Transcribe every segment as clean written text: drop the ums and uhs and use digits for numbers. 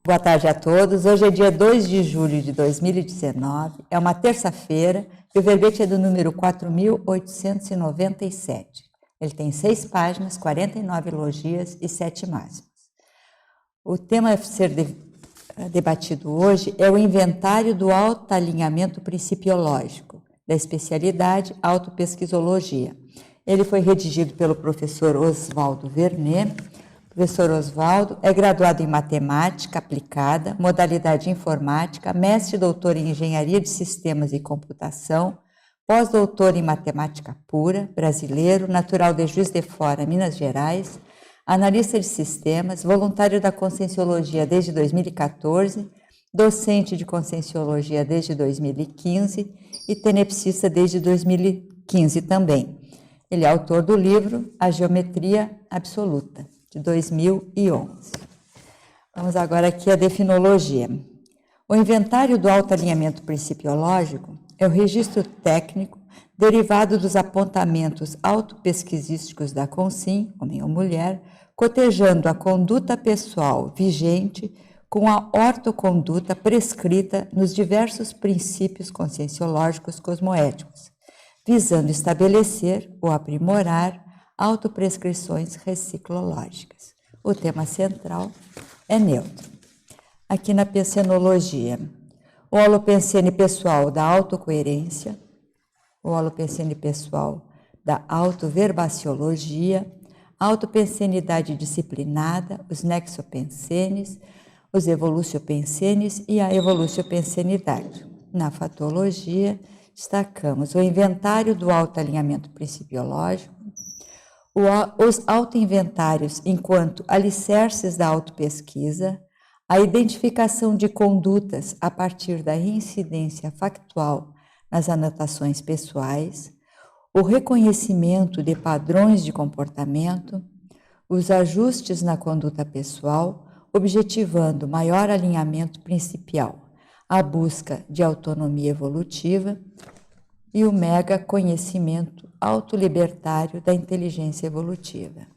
Boa tarde a todos. Hoje é dia 2 de julho de 2019, é uma terça-feira e o verbete é do número 4.897. Ele tem 6 páginas, 49 elogias e 7 máximas. O tema a ser debatido hoje é o inventário do autoalinhamento principiológico, da especialidade autopesquisologia. Ele foi redigido pelo professor Oswaldo Vernet. O professor Oswaldo é graduado em matemática aplicada, modalidade informática, mestre e doutor em engenharia de sistemas e computação, pós-doutor em matemática pura, brasileiro, natural de Juiz de Fora, Minas Gerais, analista de sistemas, voluntário da Conscienciologia desde 2014, docente de Conscienciologia desde 2015 e tenepsista desde 2015 também. Ele é autor do livro A Geometria Absoluta, de 2011. Vamos agora aqui à definologia. O inventário do autoalinhamento principiológico é o registro técnico derivado dos apontamentos autopesquisísticos da Consim, homem ou mulher, cotejando a conduta pessoal vigente com a ortoconduta prescrita nos diversos princípios conscienciológicos cosmoéticos, visando estabelecer ou aprimorar autoprescrições reciclológicas. O tema central é neutro. Aqui na pensenologia, o holopensene pessoal da autocoerência, o holopensene pessoal da autoverbaciologia, a autopensenidade disciplinada, os nexopensenes, os evoluciopensenes e a evoluciopensenidade. Na fatologia, destacamos o inventário do autoalinhamento principiológico, os autoinventários enquanto alicerces da autopesquisa, a identificação de condutas a partir da reincidência factual nas anotações pessoais, o reconhecimento de padrões de comportamento, os ajustes na conduta pessoal, objetivando maior alinhamento principial, a busca de autonomia evolutiva e o mega conhecimento autolibertário da inteligência evolutiva.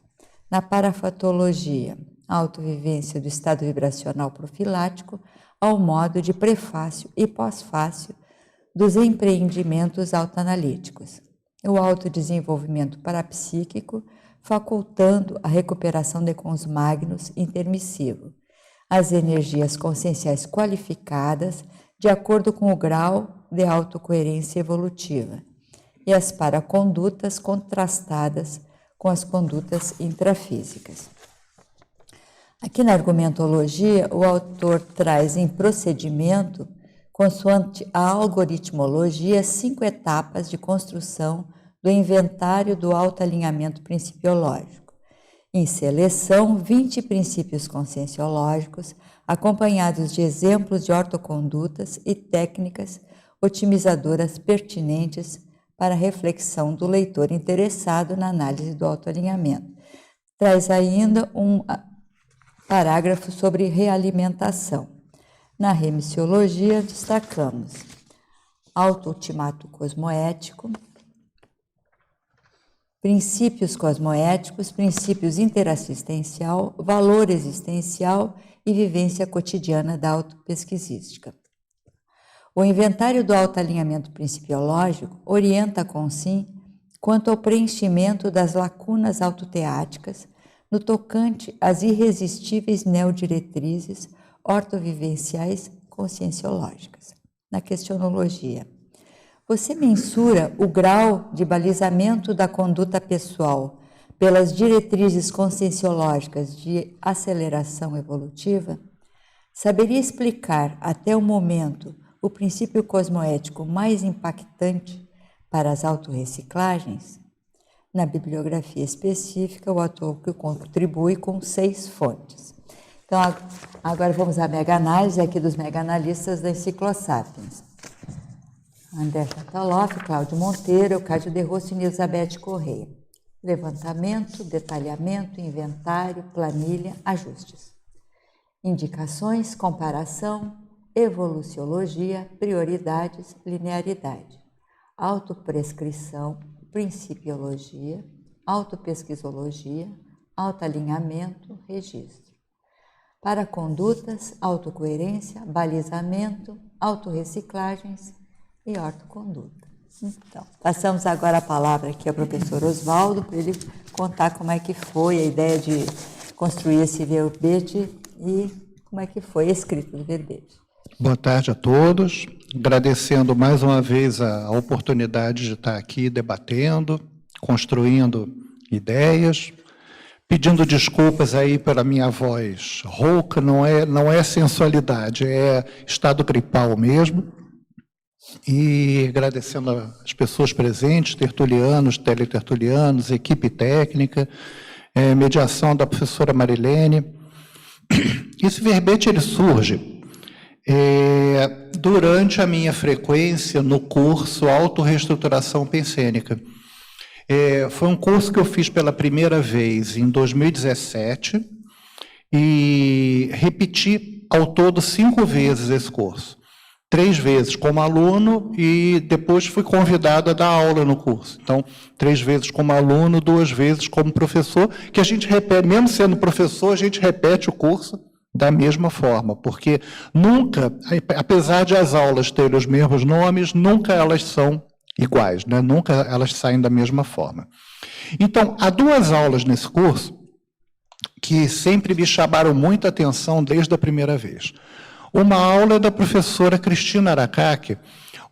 Na parafatologia, a autovivência do estado vibracional profilático ao modo de prefácio e pós-fácio dos empreendimentos autoanalíticos. O autodesenvolvimento parapsíquico, facultando a recuperação de cons magnos intermissivo. As energias conscienciais qualificadas de acordo com o grau de autocoerência evolutiva. E as paracondutas contrastadas com as condutas intrafísicas. Aqui na argumentologia, o autor traz em procedimento, consoante a algoritmologia, 5 etapas de construção do inventário do autoalinhamento principiológico. Em seleção, 20 princípios conscienciológicos, acompanhados de exemplos de ortocondutas e técnicas otimizadoras pertinentes para a reflexão do leitor interessado na análise do autoalinhamento. Traz ainda um parágrafo sobre realimentação. Na remissiologia, destacamos auto-ultimato cosmoético, princípios cosmoéticos, princípios interassistencial, valor existencial e vivência cotidiana da autopesquisística. O inventário do autoalinhamento principiológico orienta a Consim quanto ao preenchimento das lacunas autoteáticas no tocante às irresistíveis neodiretrizes ortovivenciais conscienciológicas. Na questionologia, você mensura o grau de balizamento da conduta pessoal pelas diretrizes conscienciológicas de aceleração evolutiva? Saberia explicar até o momento o princípio cosmoético mais impactante para as autorreciclagens? Na bibliografia específica, o autor contribui com 6 fontes. Então, agora vamos à mega-análise aqui dos mega-analistas da Enciclosapiens. André Chataloff, Cláudio Monteiro, Cádio de Rossi e Elizabeth Correia. Levantamento, detalhamento, inventário, planilha, ajustes. Indicações, comparação, evoluciologia, prioridades, linearidade. Autoprescrição, principiologia, autopesquisologia, autoalinhamento, registro. paracondutas, autocoerência, balizamento, autorreciclagens e ortoconduta. Então, passamos agora a palavra aqui ao professor Oswaldo, para ele contar como é que foi a ideia de construir esse verbete e como é que foi a escrita do verbete. Boa tarde a todos, agradecendo mais uma vez a oportunidade de estar aqui debatendo, construindo ideias, pedindo desculpas aí pela minha voz rouca, não é sensualidade, é estado gripal mesmo, e agradecendo as pessoas presentes, tertulianos, teletertulianos, equipe técnica, mediação da professora Marilene. Esse verbete ele surge durante a minha frequência no curso Autorreestruturação Pensênica. Foi um curso que eu fiz pela primeira vez em 2017 e repeti ao todo 5 vezes esse curso. 3 vezes como aluno e depois fui convidado a dar aula no curso. Então, 3 vezes como aluno, 2 vezes como professor, que a gente repete, mesmo sendo professor, a gente repete o curso da mesma forma, porque nunca, apesar de as aulas terem os mesmos nomes, nunca elas são iguais, né? Nunca elas saem da mesma forma. Então, há 2 aulas nesse curso que sempre me chamaram muita atenção desde a primeira vez. Uma aula é da professora Cristina Aracaki,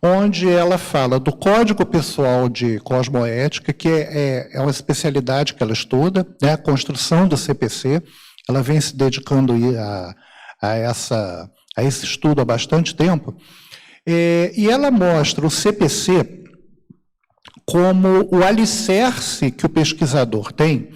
onde ela fala do Código Pessoal de Cosmoética, que é uma especialidade que ela estuda, né? A construção do CPC. Ela vem se dedicando a esse estudo há bastante tempo, e ela mostra o CPC como o alicerce que o pesquisador tem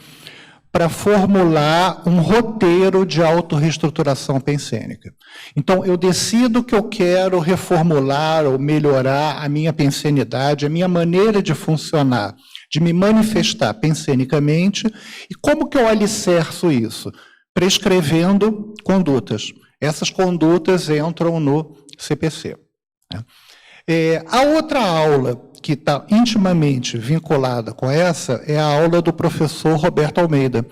para formular um roteiro de autorreestruturação pensênica. Então, eu decido que eu quero reformular ou melhorar a minha pensenidade, a minha maneira de funcionar, de me manifestar pensenicamente, e como que eu alicerço isso? Prescrevendo condutas. Essas condutas entram no CPC. Né? A outra aula que está intimamente vinculada com essa é a aula do professor Roberto Almeida,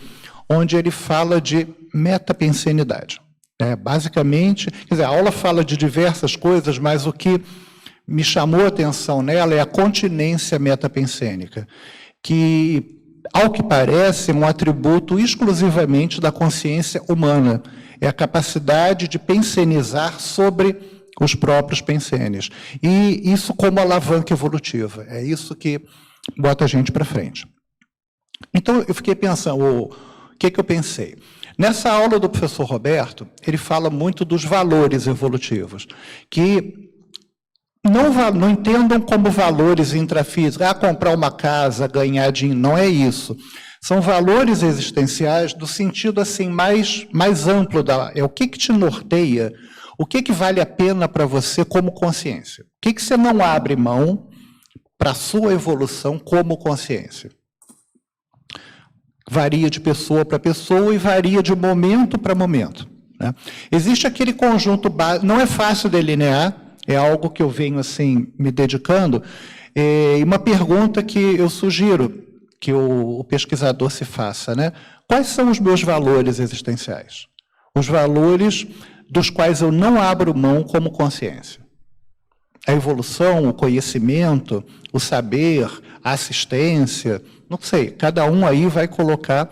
onde ele fala de metapensenidade. Basicamente, quer dizer, a aula fala de diversas coisas, mas o que me chamou a atenção nela é a continência metapensênica, que, ao que parece, é um atributo exclusivamente da consciência humana. É a capacidade de pensenizar sobre os próprios pensenes. E isso como alavanca evolutiva. É isso que bota a gente para frente. Então, eu fiquei pensando, o que eu pensei? Nessa aula do professor Roberto, ele fala muito dos valores evolutivos, que não entendam como valores intrafísicos, comprar uma casa, ganhar dinheiro, não é isso. São valores existenciais do sentido assim mais amplo, o que te norteia, o que vale a pena para você como consciência. O que você não abre mão para a sua evolução como consciência. Varia de pessoa para pessoa e varia de momento para momento. Né? Existe aquele conjunto básico, não é fácil delinear, é algo que eu venho assim me dedicando, e uma pergunta que eu sugiro que o pesquisador se faça, né? Quais são os meus valores existenciais? Os valores dos quais eu não abro mão como consciência. A evolução, o conhecimento, o saber, a assistência, não sei, cada um aí vai colocar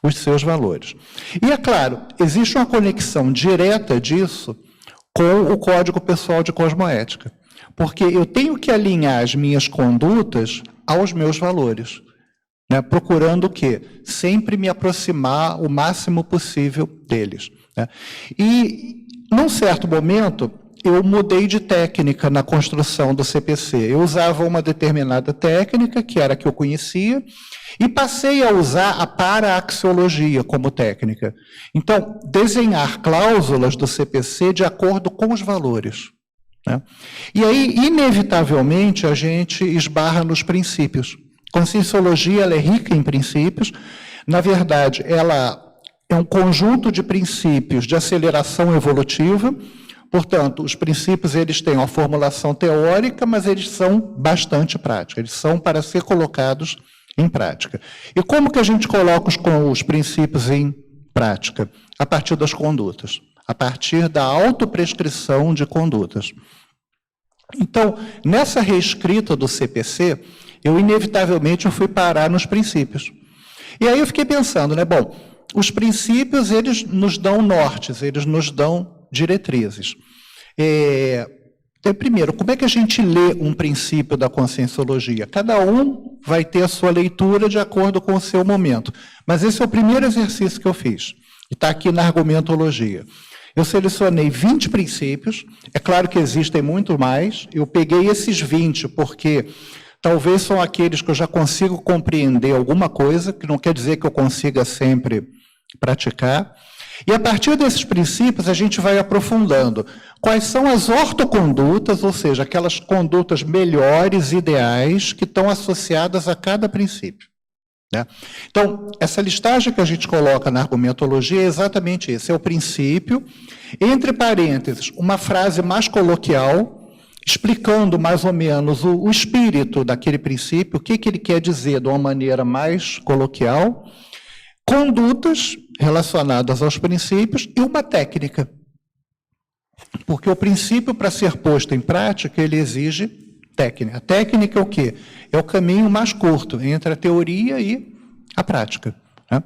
os seus valores. E é claro, existe uma conexão direta disso com o Código Pessoal de Cosmoética, porque eu tenho que alinhar as minhas condutas aos meus valores, né? Procurando o quê? Sempre me aproximar o máximo possível deles. Né? E, num certo momento, eu mudei de técnica na construção do CPC. Eu usava uma determinada técnica, que era a que eu conhecia, e passei a usar a para-axiologia como técnica. Então, desenhar cláusulas do CPC de acordo com os valores. Né? E aí, inevitavelmente, a gente esbarra nos princípios. Conscienciologia ela é rica em princípios. Na verdade, ela é um conjunto de princípios de aceleração evolutiva. Portanto, os princípios eles têm uma formulação teórica, mas eles são bastante práticos. Eles são para ser colocados em prática. E como que a gente coloca os princípios em prática? A partir das condutas, a partir da autoprescrição de condutas. Então, nessa reescrita do CPC, eu inevitavelmente fui parar nos princípios. E aí eu fiquei pensando, né, bom, os princípios, eles nos dão nortes, eles nos dão diretrizes. Então, primeiro, como é que a gente lê um princípio da conscienciologia? Cada um vai ter a sua leitura de acordo com o seu momento. Mas esse é o primeiro exercício que eu fiz. E está aqui na argumentologia. Eu selecionei 20 princípios. É claro que existem muito mais. Eu peguei esses 20 porque talvez são aqueles que eu já consigo compreender alguma coisa, que não quer dizer que eu consiga sempre praticar. E a partir desses princípios a gente vai aprofundando. Quais são as ortocondutas, ou seja, aquelas condutas melhores, ideais, que estão associadas a cada princípio, né? Então, essa listagem que a gente coloca na argumentologia é exatamente isso. É o princípio, entre parênteses, uma frase mais coloquial, explicando mais ou menos o espírito daquele princípio, o que ele quer dizer de uma maneira mais coloquial, condutas relacionadas aos princípios e uma técnica. Porque o princípio, para ser posto em prática, ele exige técnica. A técnica é o quê? É o caminho mais curto entre a teoria e a prática, né?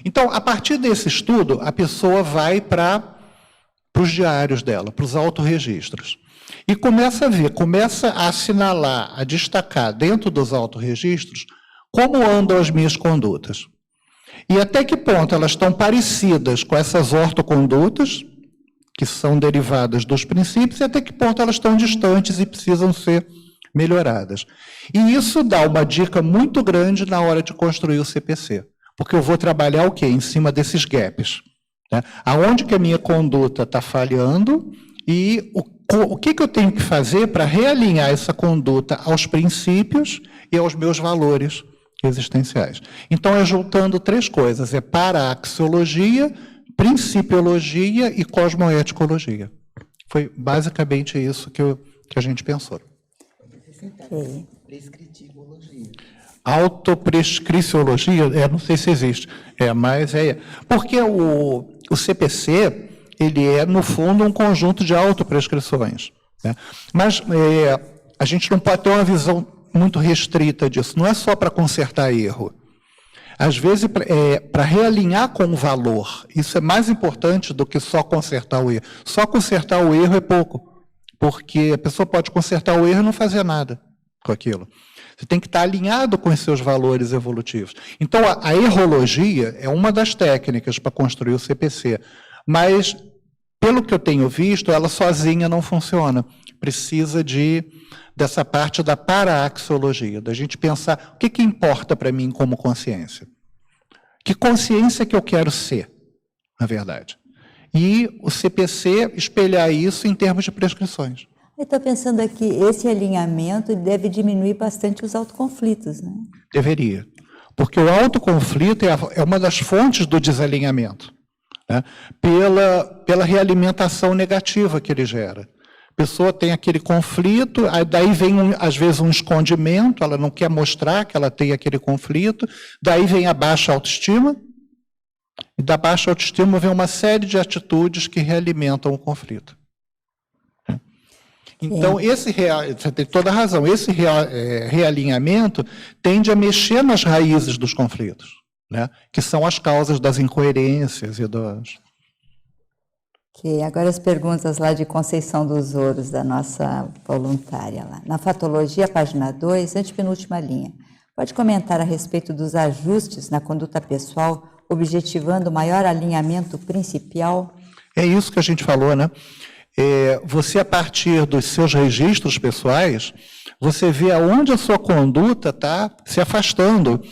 Então, a partir desse estudo, a pessoa vai para os diários dela, para os autorregistros. E começa a ver, começa a assinalar, a destacar dentro dos autorregistros como andam as minhas condutas. E até que ponto elas estão parecidas com essas ortocondutas, que são derivadas dos princípios, e até que ponto elas estão distantes e precisam ser melhoradas. E isso dá uma dica muito grande na hora de construir o CPC, porque eu vou trabalhar o quê? Em cima desses gaps, né? Aonde que a minha conduta está falhando e o que eu tenho que fazer para realinhar essa conduta aos princípios e aos meus valores existenciais. Então, é juntando três coisas, é paraaxiologia, principiologia e cosmoeticologia. Foi basicamente isso que a gente pensou. Prescritivologia. Autoprescriciologia, não sei se existe, mas porque o CPC, ele é, no fundo, um conjunto de autoprescrições, né? Mas a gente não pode ter uma visão muito restrita disso, não é só para consertar erro. Às vezes, para realinhar com o valor, isso é mais importante do que só consertar o erro. Só consertar o erro é pouco, porque a pessoa pode consertar o erro e não fazer nada com aquilo. Você tem que estar alinhado com os seus valores evolutivos. Então, a errologia é uma das técnicas para construir o CPC, mas, pelo que eu tenho visto, ela sozinha não funciona. Precisa dessa parte da paraaxiologia, da gente pensar o que importa para mim como consciência. Que consciência que eu quero ser, na verdade. E o CPC espelhar isso em termos de prescrições. Eu estou pensando aqui, esse alinhamento deve diminuir bastante os autoconflitos, né? Deveria. Porque o autoconflito é uma das fontes do desalinhamento, né? Pela realimentação negativa que ele gera. A pessoa tem aquele conflito, daí vem, às vezes, um escondimento, ela não quer mostrar que ela tem aquele conflito, daí vem a baixa autoestima, e da baixa autoestima vem uma série de atitudes que realimentam o conflito. Então, você tem toda a razão, esse realinhamento tende a mexer nas raízes dos conflitos, né? Que são as causas das incoerências e das... Agora as perguntas lá de Conceição dos Ouros, da nossa voluntária lá. Na Fatologia, página 2, antepenúltima linha. Pode comentar a respeito dos ajustes na conduta pessoal, objetivando maior alinhamento principial? É isso que a gente falou, né? Você, a partir dos seus registros pessoais, você vê aonde a sua conduta está se afastando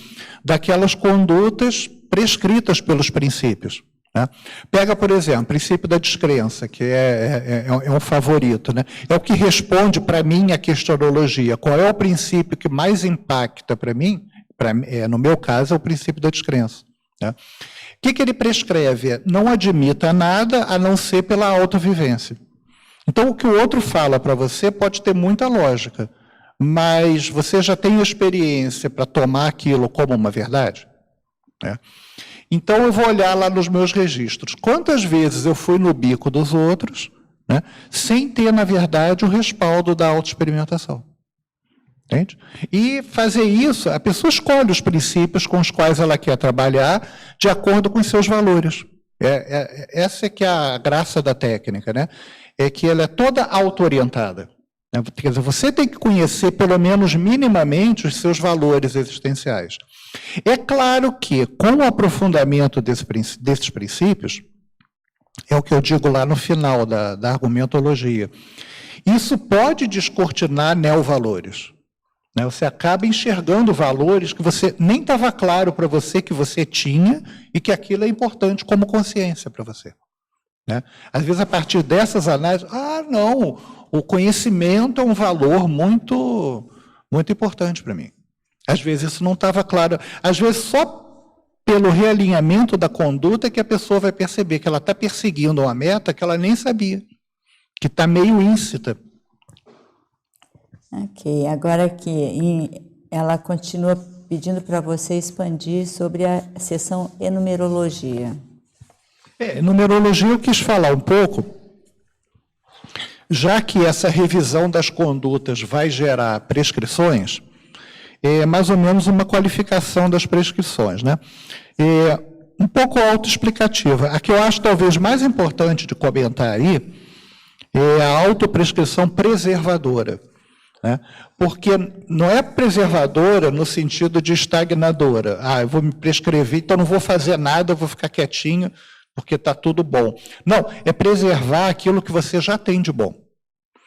daquelas condutas prescritas pelos princípios, né? Pega, por exemplo, o princípio da descrença, que é um favorito, né? É o que responde para mim a questionologia. Qual é o princípio que mais impacta para mim? No meu caso, é o princípio da descrença, né? O que ele prescreve? Não admita nada a não ser pela autovivência. Então, o que o outro fala para você pode ter muita lógica, mas você já tem experiência para tomar aquilo como uma verdade, né? Então, eu vou olhar lá nos meus registros. Quantas vezes eu fui no bico dos outros, né, sem ter, na verdade, o respaldo da autoexperimentação. Entende? E fazer isso, a pessoa escolhe os princípios com os quais ela quer trabalhar de acordo com os seus valores. Essa é que é a graça da técnica, né? É que ela é toda auto-orientada. Quer dizer, você tem que conhecer, pelo menos minimamente, os seus valores existenciais. É claro que, com o aprofundamento desses princípios, é o que eu digo lá no final da argumentologia, isso pode descortinar neovalores. Você acaba enxergando valores que você nem estava claro para você que você tinha e que aquilo é importante como consciência para você. Às vezes, a partir dessas análises, não, o conhecimento é um valor muito, muito importante para mim. Às vezes isso não estava claro. Às vezes, só pelo realinhamento da conduta que a pessoa vai perceber que ela está perseguindo uma meta que ela nem sabia, que está meio íncita. Ok, agora aqui, ela continua pedindo para você expandir sobre a seção enumerologia. Numerologia eu quis falar um pouco, já que essa revisão das condutas vai gerar prescrições, é mais ou menos uma qualificação das prescrições, né? Um pouco autoexplicativa. A que eu acho talvez mais importante de comentar aí é a autoprescrição preservadora, né? Porque não é preservadora no sentido de estagnadora. Eu vou me prescrever, então não vou fazer nada, eu vou ficar quietinho, porque está tudo bom. Não, é preservar aquilo que você já tem de bom.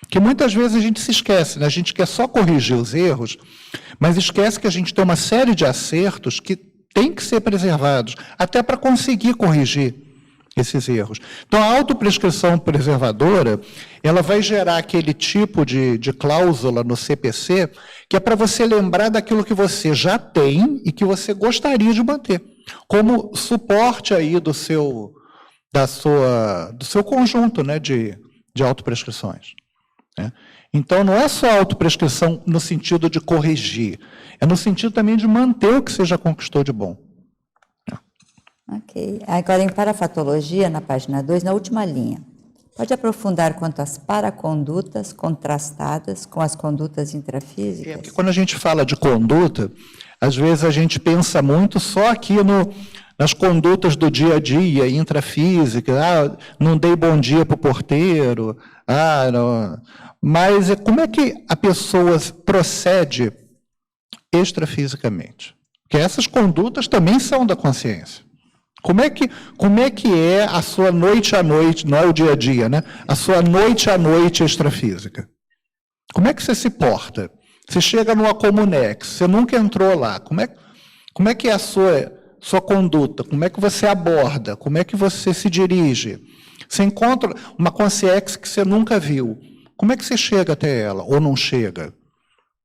Que muitas vezes a gente se esquece, né? A gente quer só corrigir os erros, mas esquece que a gente tem uma série de acertos que tem que ser preservados, até para conseguir corrigir esses erros. Então, a autoprescrição preservadora, ela vai gerar aquele tipo de cláusula no CPC, que é para você lembrar daquilo que você já tem e que você gostaria de manter, como suporte aí do seu conjunto, né, de autoprescrições. Né? Então, não é só autoprescrição no sentido de corrigir, é no sentido também de manter o que você já conquistou de bom. Ok. Agora, em parafatologia, na página 2, na última linha, pode aprofundar quanto às paracondutas contrastadas com as condutas intrafísicas? Porque quando a gente fala de conduta, às vezes a gente pensa muito só aqui nas condutas do dia a dia, intrafísica, não dei bom dia para o porteiro, não. Mas como é que a pessoa procede extrafisicamente? Porque essas condutas também são da consciência. Como é que é a sua noite a noite, não é o dia a dia, né? A sua noite a noite extrafísica? Como é que você se porta? Você chega numa Comunex, você nunca entrou lá. Como é que é a sua conduta? Como é que você aborda? Como é que você se dirige? Você encontra uma consciência que você nunca viu. Como é que você chega até ela? Ou não chega?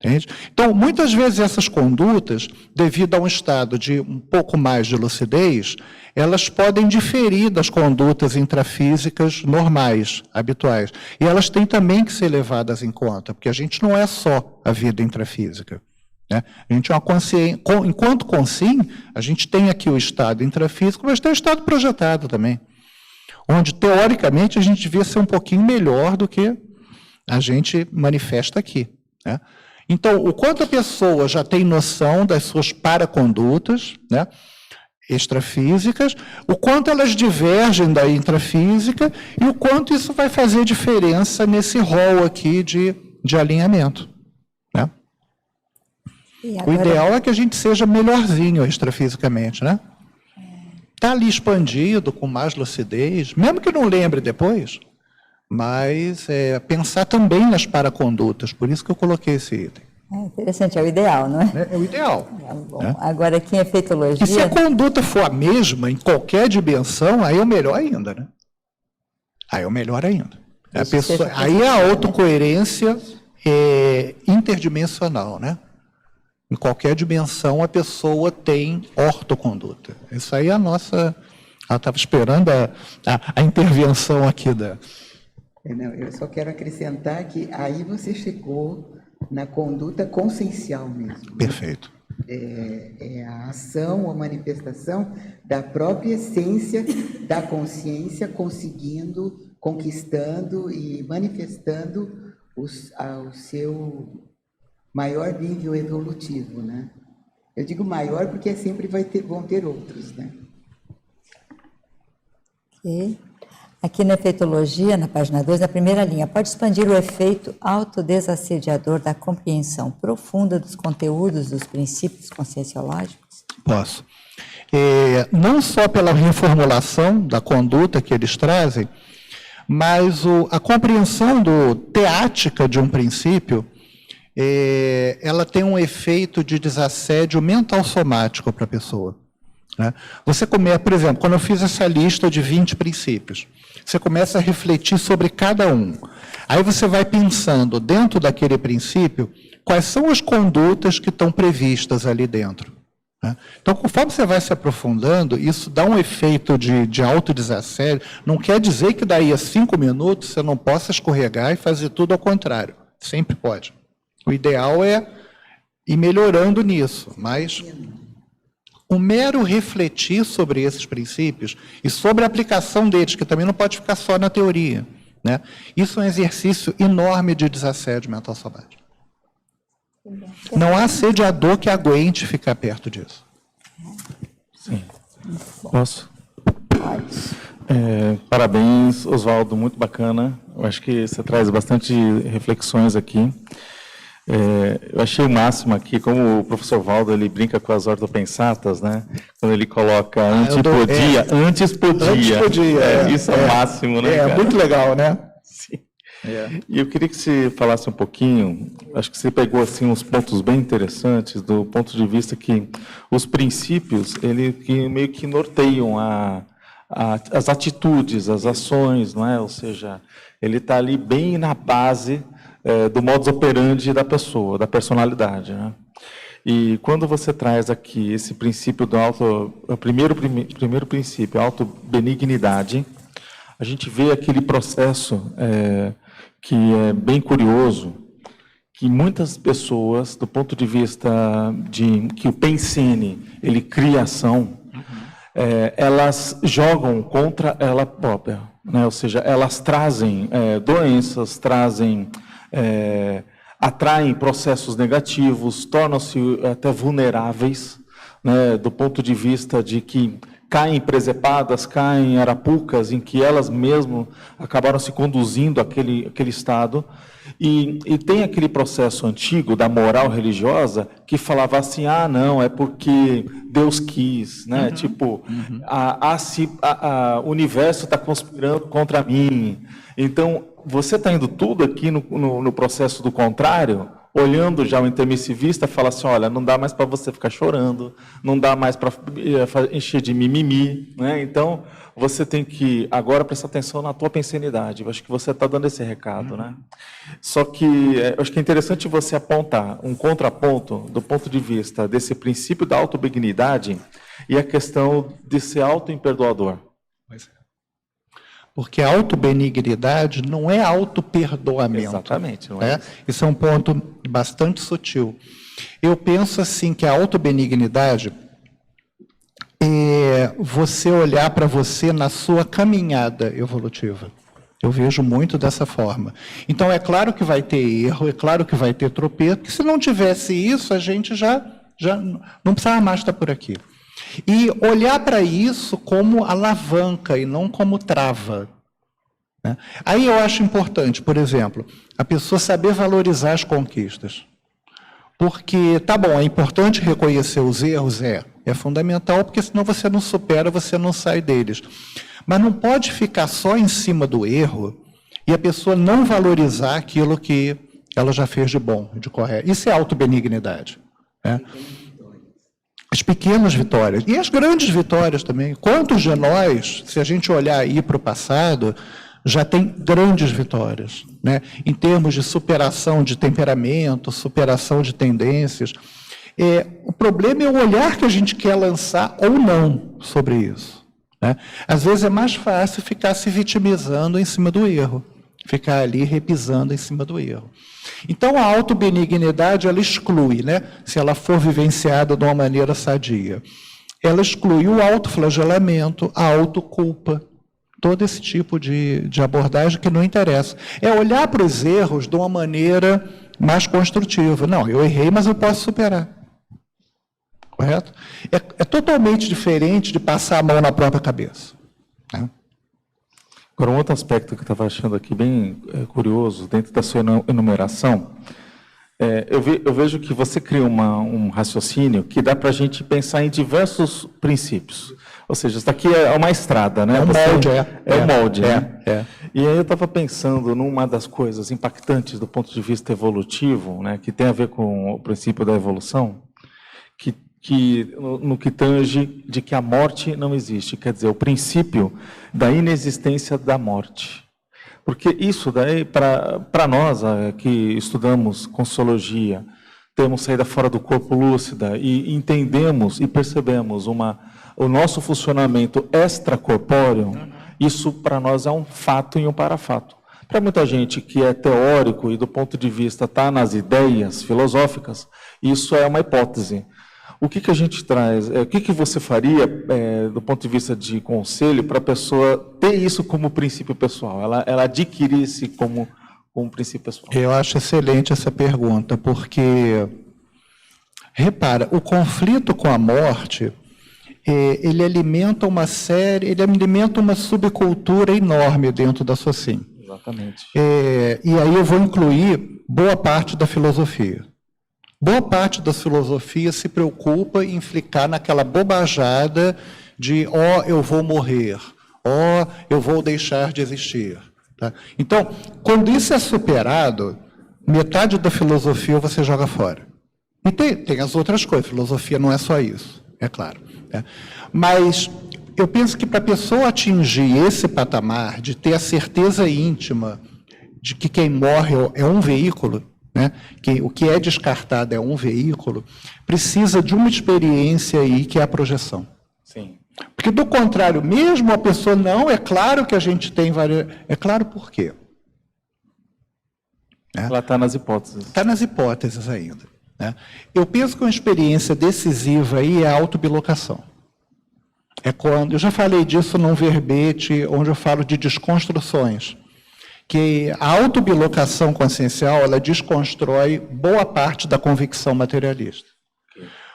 Entende? Então, muitas vezes essas condutas, devido a um estado de um pouco mais de lucidez, elas podem diferir das condutas intrafísicas normais, habituais. E elas têm também que ser levadas em conta, porque a gente não é só a vida intrafísica. Né? A gente é uma consciência, enquanto consim, a gente tem aqui o estado intrafísico, mas tem o estado projetado também, onde, teoricamente, a gente devia ser um pouquinho melhor do que a gente manifesta aqui. Né? Então, o quanto a pessoa já tem noção das suas paracondutas, né, extrafísicas, o quanto elas divergem da intrafísica e o quanto isso vai fazer diferença nesse rol aqui de alinhamento. Né? Agora... O ideal é que a gente seja melhorzinho extrafisicamente, né? Está ali expandido, com mais lucidez, mesmo que não lembre depois, mas pensar também nas paracondutas, por isso que eu coloquei esse item. Interessante, é o ideal, não é? É o ideal. Bom, né? Agora, aqui em efeitologia... E se a conduta for a mesma em qualquer dimensão, aí é o melhor ainda, né? Aí é o melhor ainda. Aí a autocoerência interdimensional, né? Em qualquer dimensão, a pessoa tem ortoconduta. Isso aí é a nossa... Ela estava esperando a intervenção aqui da... Não, eu só quero acrescentar que aí você chegou na conduta consciencial mesmo. Perfeito. É a ação ou manifestação da própria essência da consciência conquistando e manifestando o seu maior nível evolutivo, né? Eu digo maior porque sempre vão ter outros, né? Ok. Aqui na efeitologia, na página 2, na primeira linha, pode expandir o efeito autodesassediador da compreensão profunda dos conteúdos dos princípios conscienciológicos? Posso. Não só pela reformulação da conduta que eles trazem, mas a compreensão teática de um princípio, ela tem um efeito de desassédio mental somático para a pessoa. Né? Você começa, por exemplo, quando eu fiz essa lista de 20 princípios, você começa a refletir sobre cada um. Aí você vai pensando, dentro daquele princípio, quais são as condutas que estão previstas ali dentro. Né? Então, conforme você vai se aprofundando, isso dá um efeito de autodesassédio. Não quer dizer que daí a 5 minutos você não possa escorregar e fazer tudo ao contrário. Sempre pode. O ideal é ir melhorando nisso, mas o mero refletir sobre esses princípios e sobre a aplicação deles, que também não pode ficar só na teoria, né? Isso é um exercício enorme de desassédio mental somático. Não há assediador que aguente ficar perto disso. Sim. Posso? Parabéns, Oswaldo, muito bacana. Eu acho que você traz bastante reflexões aqui. Eu achei o máximo aqui, como o professor Valdo, ele brinca com as ortopensatas, né? Quando ele coloca antes podia. Isso é o máximo, né? É muito legal, né? Sim. E eu queria que você falasse um pouquinho, acho que você pegou assim uns pontos bem interessantes, do ponto de vista que os princípios, que meio que norteiam as atitudes, as ações, não é? Ou seja, ele está ali bem na base do modus operandi da pessoa, da personalidade, né? E quando você traz aqui esse princípio o primeiro princípio, a autobenignidade, a gente vê aquele processo que é bem curioso, que muitas pessoas, do ponto de vista de que o Pensene, ele cria ação, elas jogam contra ela própria, né? Ou seja, elas trazem doenças, atraem processos negativos, tornam-se até vulneráveis, né? Do ponto de vista de que caem presepadas, caem arapucas, em que elas mesmas acabaram se conduzindo àquele estado. E tem aquele processo antigo da moral religiosa que falava assim, não, é porque Deus quis, né? Uhum. Tipo, o universo está conspirando contra mim. Então, você está indo tudo aqui no processo do contrário, olhando já o intermissivista, fala assim, olha, não dá mais para você ficar chorando, não dá mais para encher de mimimi, né? Então, você tem que agora prestar atenção na tua pensenidade. Eu acho que você está dando esse recado, né? Só que eu acho que é interessante você apontar um contraponto do ponto de vista desse princípio da autobenignidade e a questão de ser auto-imperdoador. Porque a autobenignidade não é autoperdoamento. Exatamente. Não é? Isso é um ponto bastante sutil. Eu penso assim que a autobenignidade é você olhar para você na sua caminhada evolutiva. Eu vejo muito dessa forma. Então, é claro que vai ter erro, é claro que vai ter tropeço, porque se não tivesse isso, a gente já não precisava mais estar por aqui. E olhar para isso como alavanca e não como trava. Né? Aí eu acho importante, por exemplo, a pessoa saber valorizar as conquistas. Porque, tá bom, é importante reconhecer os erros, é fundamental, porque senão você não supera, você não sai deles. Mas não pode ficar só em cima do erro e a pessoa não valorizar aquilo que ela já fez de bom, de correto. Isso é autobenignidade. Né? As pequenas vitórias. E as grandes vitórias também. Quantos de nós, se a gente olhar aí para o passado, já tem grandes vitórias, né? Em termos de superação de temperamento, superação de tendências. O problema é o olhar que a gente quer lançar ou não sobre isso. Né? Às vezes é mais fácil ficar se vitimizando em cima do erro. ficar ali repisando em cima do erro. Então, a autobenignidade, ela exclui, né? Se ela for vivenciada de uma maneira sadia, ela exclui o autoflagelamento, a autoculpa, todo esse tipo de abordagem que não interessa. É olhar para os erros de uma maneira mais construtiva. Não, eu errei, mas eu posso superar. Correto? É totalmente diferente de passar a mão na própria cabeça, né? Agora, um outro aspecto que eu estava achando aqui bem curioso, dentro da sua enumeração, eu vejo que você cria um raciocínio que dá para a gente pensar em diversos princípios. Ou seja, isso aqui é uma estrada, né? É um molde, É um molde, né? É. E aí eu estava pensando numa das coisas impactantes do ponto de vista evolutivo, né, que tem a ver com o princípio da evolução, no que tange de que a morte não existe, quer dizer, o princípio da inexistência da morte. Porque isso daí, para nós que estudamos Consciologia, temos saída fora do corpo lúcida e entendemos e percebemos o nosso funcionamento extracorpóreo, isso para nós é um fato e um parafato. Para muita gente que é teórico e do ponto de vista está nas ideias filosóficas, isso é uma hipótese. O que a gente traz? O que você faria, do ponto de vista de conselho, para a pessoa ter isso como princípio pessoal? Ela adquirisse como princípio pessoal? Eu acho excelente essa pergunta, porque, repara, o conflito com a morte, ele alimenta uma subcultura enorme dentro da SOCIM. Exatamente. E aí eu vou incluir boa parte da filosofia. Boa parte das filosofias se preocupa em ficar naquela bobajada de eu vou morrer, eu vou deixar de existir. Tá? Então, quando isso é superado, metade da filosofia você joga fora. E tem as outras coisas, filosofia não é só isso, é claro. Né? Mas eu penso que para a pessoa atingir esse patamar de ter a certeza íntima de que quem morre é um veículo, né? Que o que é descartado é um veículo, precisa de uma experiência aí que é a projeção. Sim. Porque, do contrário, mesmo a pessoa é claro que a gente tem várias... É claro por quê? Ela está nas hipóteses. Está nas hipóteses ainda. Né? Eu penso que uma experiência decisiva aí é a autobilocação. É quando... Eu já falei disso num verbete onde eu falo de desconstruções. Que a autobilocação consciencial, ela desconstrói boa parte da convicção materialista.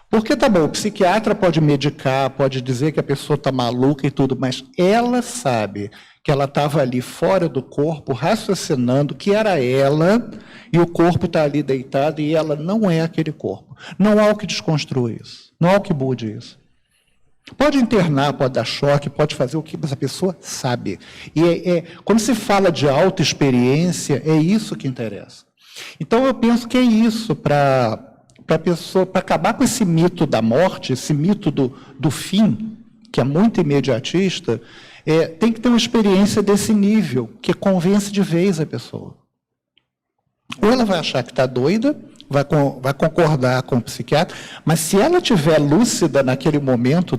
Porque, tá bom, o psiquiatra pode medicar, pode dizer que a pessoa está maluca e tudo, mas ela sabe que ela estava ali fora do corpo, raciocinando que era ela, e o corpo está ali deitado, e ela não é aquele corpo. Não há o que desconstrua isso, não há o que mude isso. Pode internar, pode dar choque, pode fazer o que, mas a pessoa sabe. E quando se fala de autoexperiência, é isso que interessa. Então, eu penso que é isso para a pessoa, para acabar com esse mito da morte, esse mito do fim, que é muito imediatista, tem que ter uma experiência desse nível, que convence de vez a pessoa. Ou ela vai achar que está doida, vai concordar com o psiquiatra, mas se ela estiver lúcida naquele momento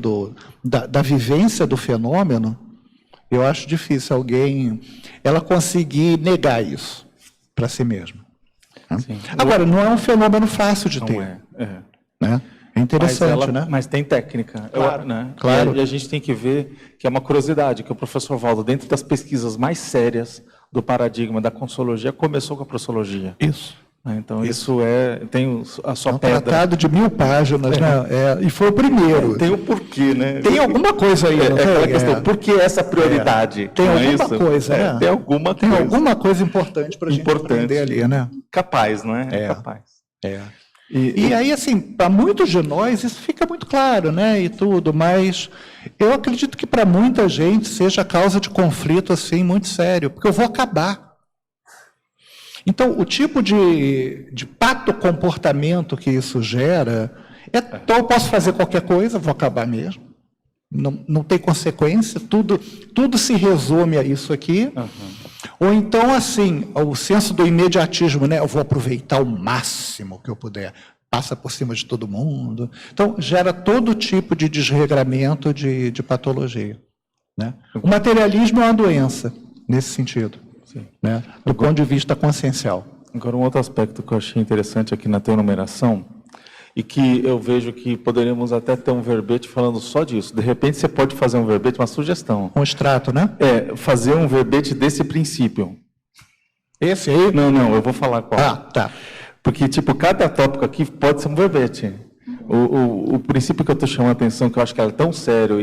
da vivência do fenômeno, eu acho difícil ela conseguir negar isso para si mesma. Sim. Agora, não é um fenômeno fácil de Não ter. Né? É interessante, né? Mas tem técnica. Claro, né? claro. E a gente tem que ver que é uma curiosidade, que o professor Valdo, dentro das pesquisas mais sérias do paradigma da Consciologia, começou com a Prosologia. Isso. Então, isso tem a sua um pedra. tratado de 1000 páginas, né? E foi o primeiro. Tem o porquê, né? Tem alguma coisa aí, não tem? Aquela questão, por que essa prioridade? Tem não alguma coisa, né? Tem alguma Tem coisa. alguma coisa importante para a gente aprender ali, né? Capaz, não é? Capaz. E aí, assim, para muitos de nós, isso fica muito claro, né? E tudo, mas eu acredito que para muita gente seja causa de conflito, assim, muito sério, porque eu vou acabar. Então, o tipo de patocomportamento que isso gera então eu posso fazer qualquer coisa, vou acabar mesmo. Não tem consequência, tudo se resume a isso aqui. Ou então, assim, o senso do imediatismo, né? Eu vou aproveitar o máximo que eu puder, passa por cima de todo mundo. Então, gera todo tipo de desregramento de patologia. Né? O materialismo é uma doença, nesse sentido. né, do ponto de vista consciencial. Agora, um outro aspecto que eu achei interessante aqui na tua enumeração, e que eu vejo que poderíamos até ter um verbete falando só disso. De repente, você pode fazer um verbete, uma sugestão. Um extrato, né? Fazer um verbete desse princípio. Esse aí? Não, eu vou falar qual. Ah, tá. Porque, tipo, cada tópico aqui pode ser um verbete. O princípio que eu estou chamando a atenção, que eu acho que é tão sério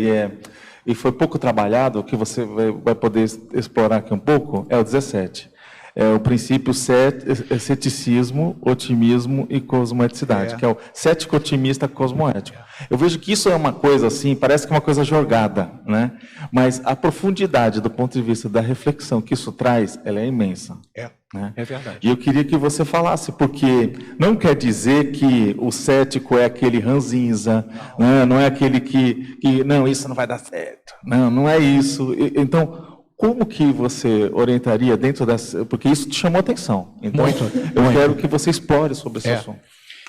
e foi pouco trabalhado, que você vai poder explorar aqui um pouco, é o 17. É o princípio ceticismo, otimismo e cosmoeticidade, que é o cético, otimista, cosmoético. Eu vejo que isso é uma coisa assim, parece que é uma coisa jogada, né? Mas a profundidade do ponto de vista da reflexão que isso traz, ela é imensa. Né? É verdade. E eu queria que você falasse, porque não quer dizer que o cético é aquele ranzinza, né? Não é aquele que não, isso não vai dar certo. Não é isso. Então, como que você orientaria dentro dessa... Porque isso te chamou a atenção. Então, eu quero que você explore sobre esse assunto.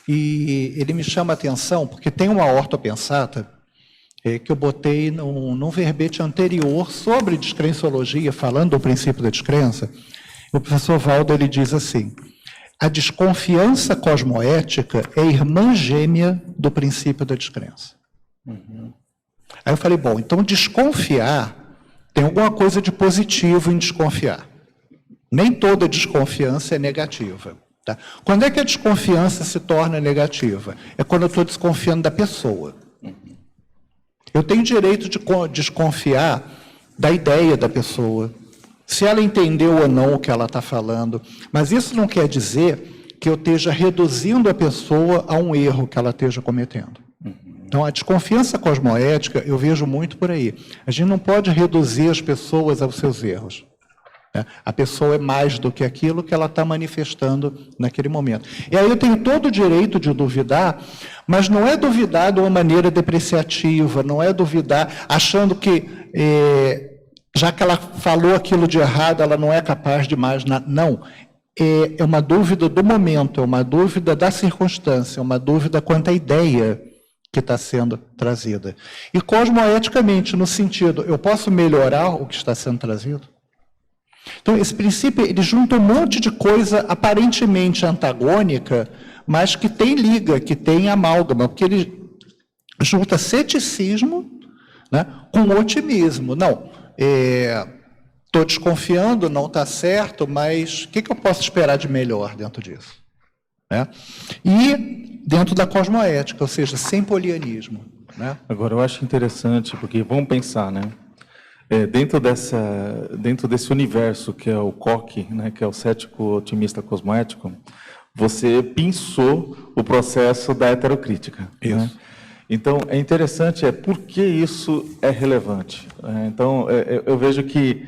E ele me chama a atenção porque tem uma ortopensata que eu botei num verbete anterior sobre descrenciologia, falando do princípio da descrença. O professor Valdo, ele diz assim: a desconfiança cosmoética é irmã gêmea do princípio da descrença. Aí eu falei, bom, então desconfiar... Tem alguma coisa de positivo em desconfiar. Nem toda desconfiança é negativa. Tá? Quando é que a desconfiança se torna negativa? É quando eu estou desconfiando da pessoa. Eu tenho direito de desconfiar da ideia da pessoa, se ela entendeu ou não o que ela está falando. Mas isso não quer dizer que eu esteja reduzindo a pessoa a um erro que ela esteja cometendo. Então, a desconfiança cosmoética, eu vejo muito por aí. A gente não pode reduzir as pessoas aos seus erros. Né? A pessoa é mais do que aquilo que ela está manifestando naquele momento. E aí eu tenho todo o direito de duvidar, mas não é duvidar de uma maneira depreciativa, não é duvidar achando que, já que ela falou aquilo de errado, ela não é capaz de mais nada. Não. É uma dúvida do momento, é uma dúvida da circunstância, é uma dúvida quanto à ideia que está sendo trazida. E cosmoeticamente, no sentido, eu posso melhorar o que está sendo trazido? Então, esse princípio, ele junta um monte de coisa aparentemente antagônica, mas que tem liga, que tem amálgama, porque ele junta ceticismo, né, com otimismo. Não, estou desconfiando, não está certo, mas o que eu posso esperar de melhor dentro disso? Né? E dentro da cosmoética, ou seja, sem polianismo. Né? Agora, eu acho interessante, porque vamos pensar, né? Dentro desse universo que é o COC, né, que é o cético, otimista, cosmoético, você pensou o processo da heterocrítica. Isso. Né? Então, é interessante por que isso é relevante. Então, eu vejo que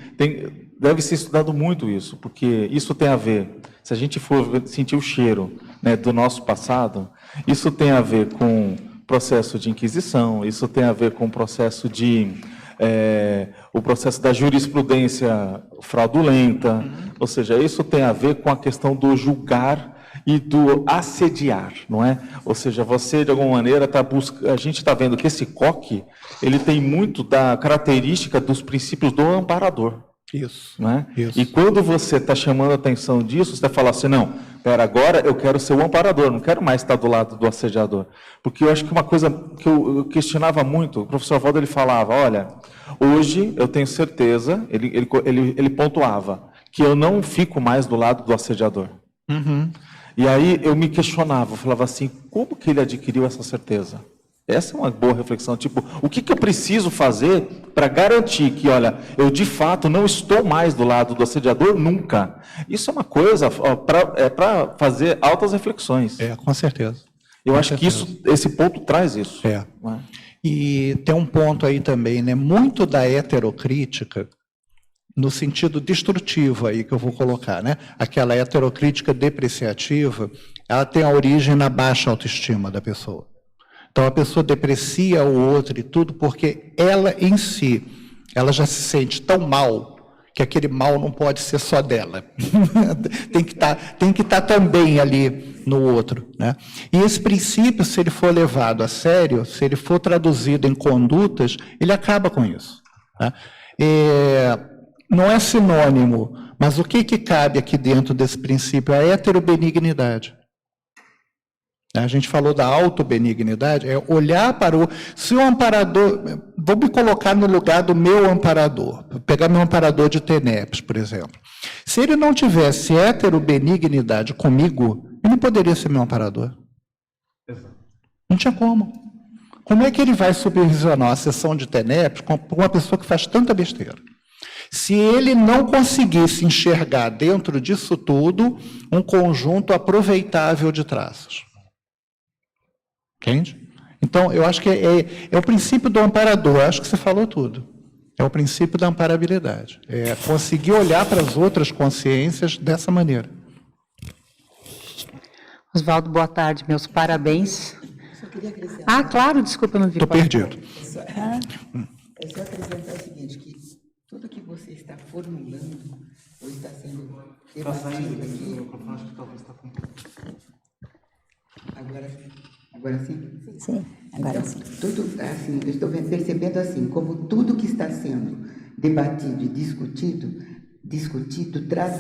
deve ser estudado muito isso, porque isso tem a ver, se a gente for sentir o cheiro, né, do nosso passado, isso tem a ver com processo de inquisição, isso tem a ver com o processo o processo da jurisprudência fraudulenta, ou seja, isso tem a ver com a questão do julgar e do assediar, não é? Ou seja, você, de alguma maneira, está buscando... A gente está vendo que esse COC, ele tem muito da característica dos princípios do amparador. Isso. Não é? Isso. E quando você está chamando a atenção disso, você fala assim, não, pera, agora eu quero ser o amparador, não quero mais estar do lado do assediador. Porque eu acho que uma coisa que eu questionava muito, o professor Valdo, ele falava, olha, hoje eu tenho certeza, ele pontuava, que eu não fico mais do lado do assediador. Uhum. E aí eu me questionava, eu falava assim, como que ele adquiriu essa certeza? Essa é uma boa reflexão, tipo, o que eu preciso fazer para garantir que, olha, eu de fato não estou mais do lado do assediador nunca? Isso é uma coisa para fazer altas reflexões. Com certeza. Eu acho que esse ponto traz isso. Não é? E tem um ponto aí também, né? Muito da heterocrítica, no sentido destrutivo aí que eu vou colocar, né? Aquela heterocrítica depreciativa, ela tem a origem na baixa autoestima da pessoa. Então, a pessoa deprecia o outro e tudo porque ela em si, ela já se sente tão mal que aquele mal não pode ser só dela. tem que estar também ali no outro. Né? E esse princípio, se ele for levado a sério, se ele for traduzido em condutas, ele acaba com isso. Né? Não é sinônimo, Mas o que cabe aqui dentro desse princípio? A heterobenignidade. A gente falou da autobenignidade, é olhar para o... Se o amparador... Vou me colocar no lugar do meu amparador. Vou pegar meu amparador de Tenepes, por exemplo. Se ele não tivesse heterobenignidade comigo, ele não poderia ser meu amparador. Não tinha como. Como é que ele vai supervisionar a sessão de Tenepes com uma pessoa que faz tanta besteira? Se ele não conseguisse enxergar dentro disso tudo um conjunto aproveitável de traços. Entende? Então, eu acho que é o princípio do amparador, acho que você falou tudo. É o princípio da amparabilidade. É conseguir olhar para as outras consciências dessa maneira. Oswaldo, boa tarde, meus parabéns. Ah, claro, desculpa, eu não vi. Estou perdido. É só acrescentar o seguinte, que tudo que você está formulando ou está sendo debatido aqui... Agora sim? Sim, agora sim. Tudo, assim, eu estou percebendo assim, como tudo que está sendo debatido e discutido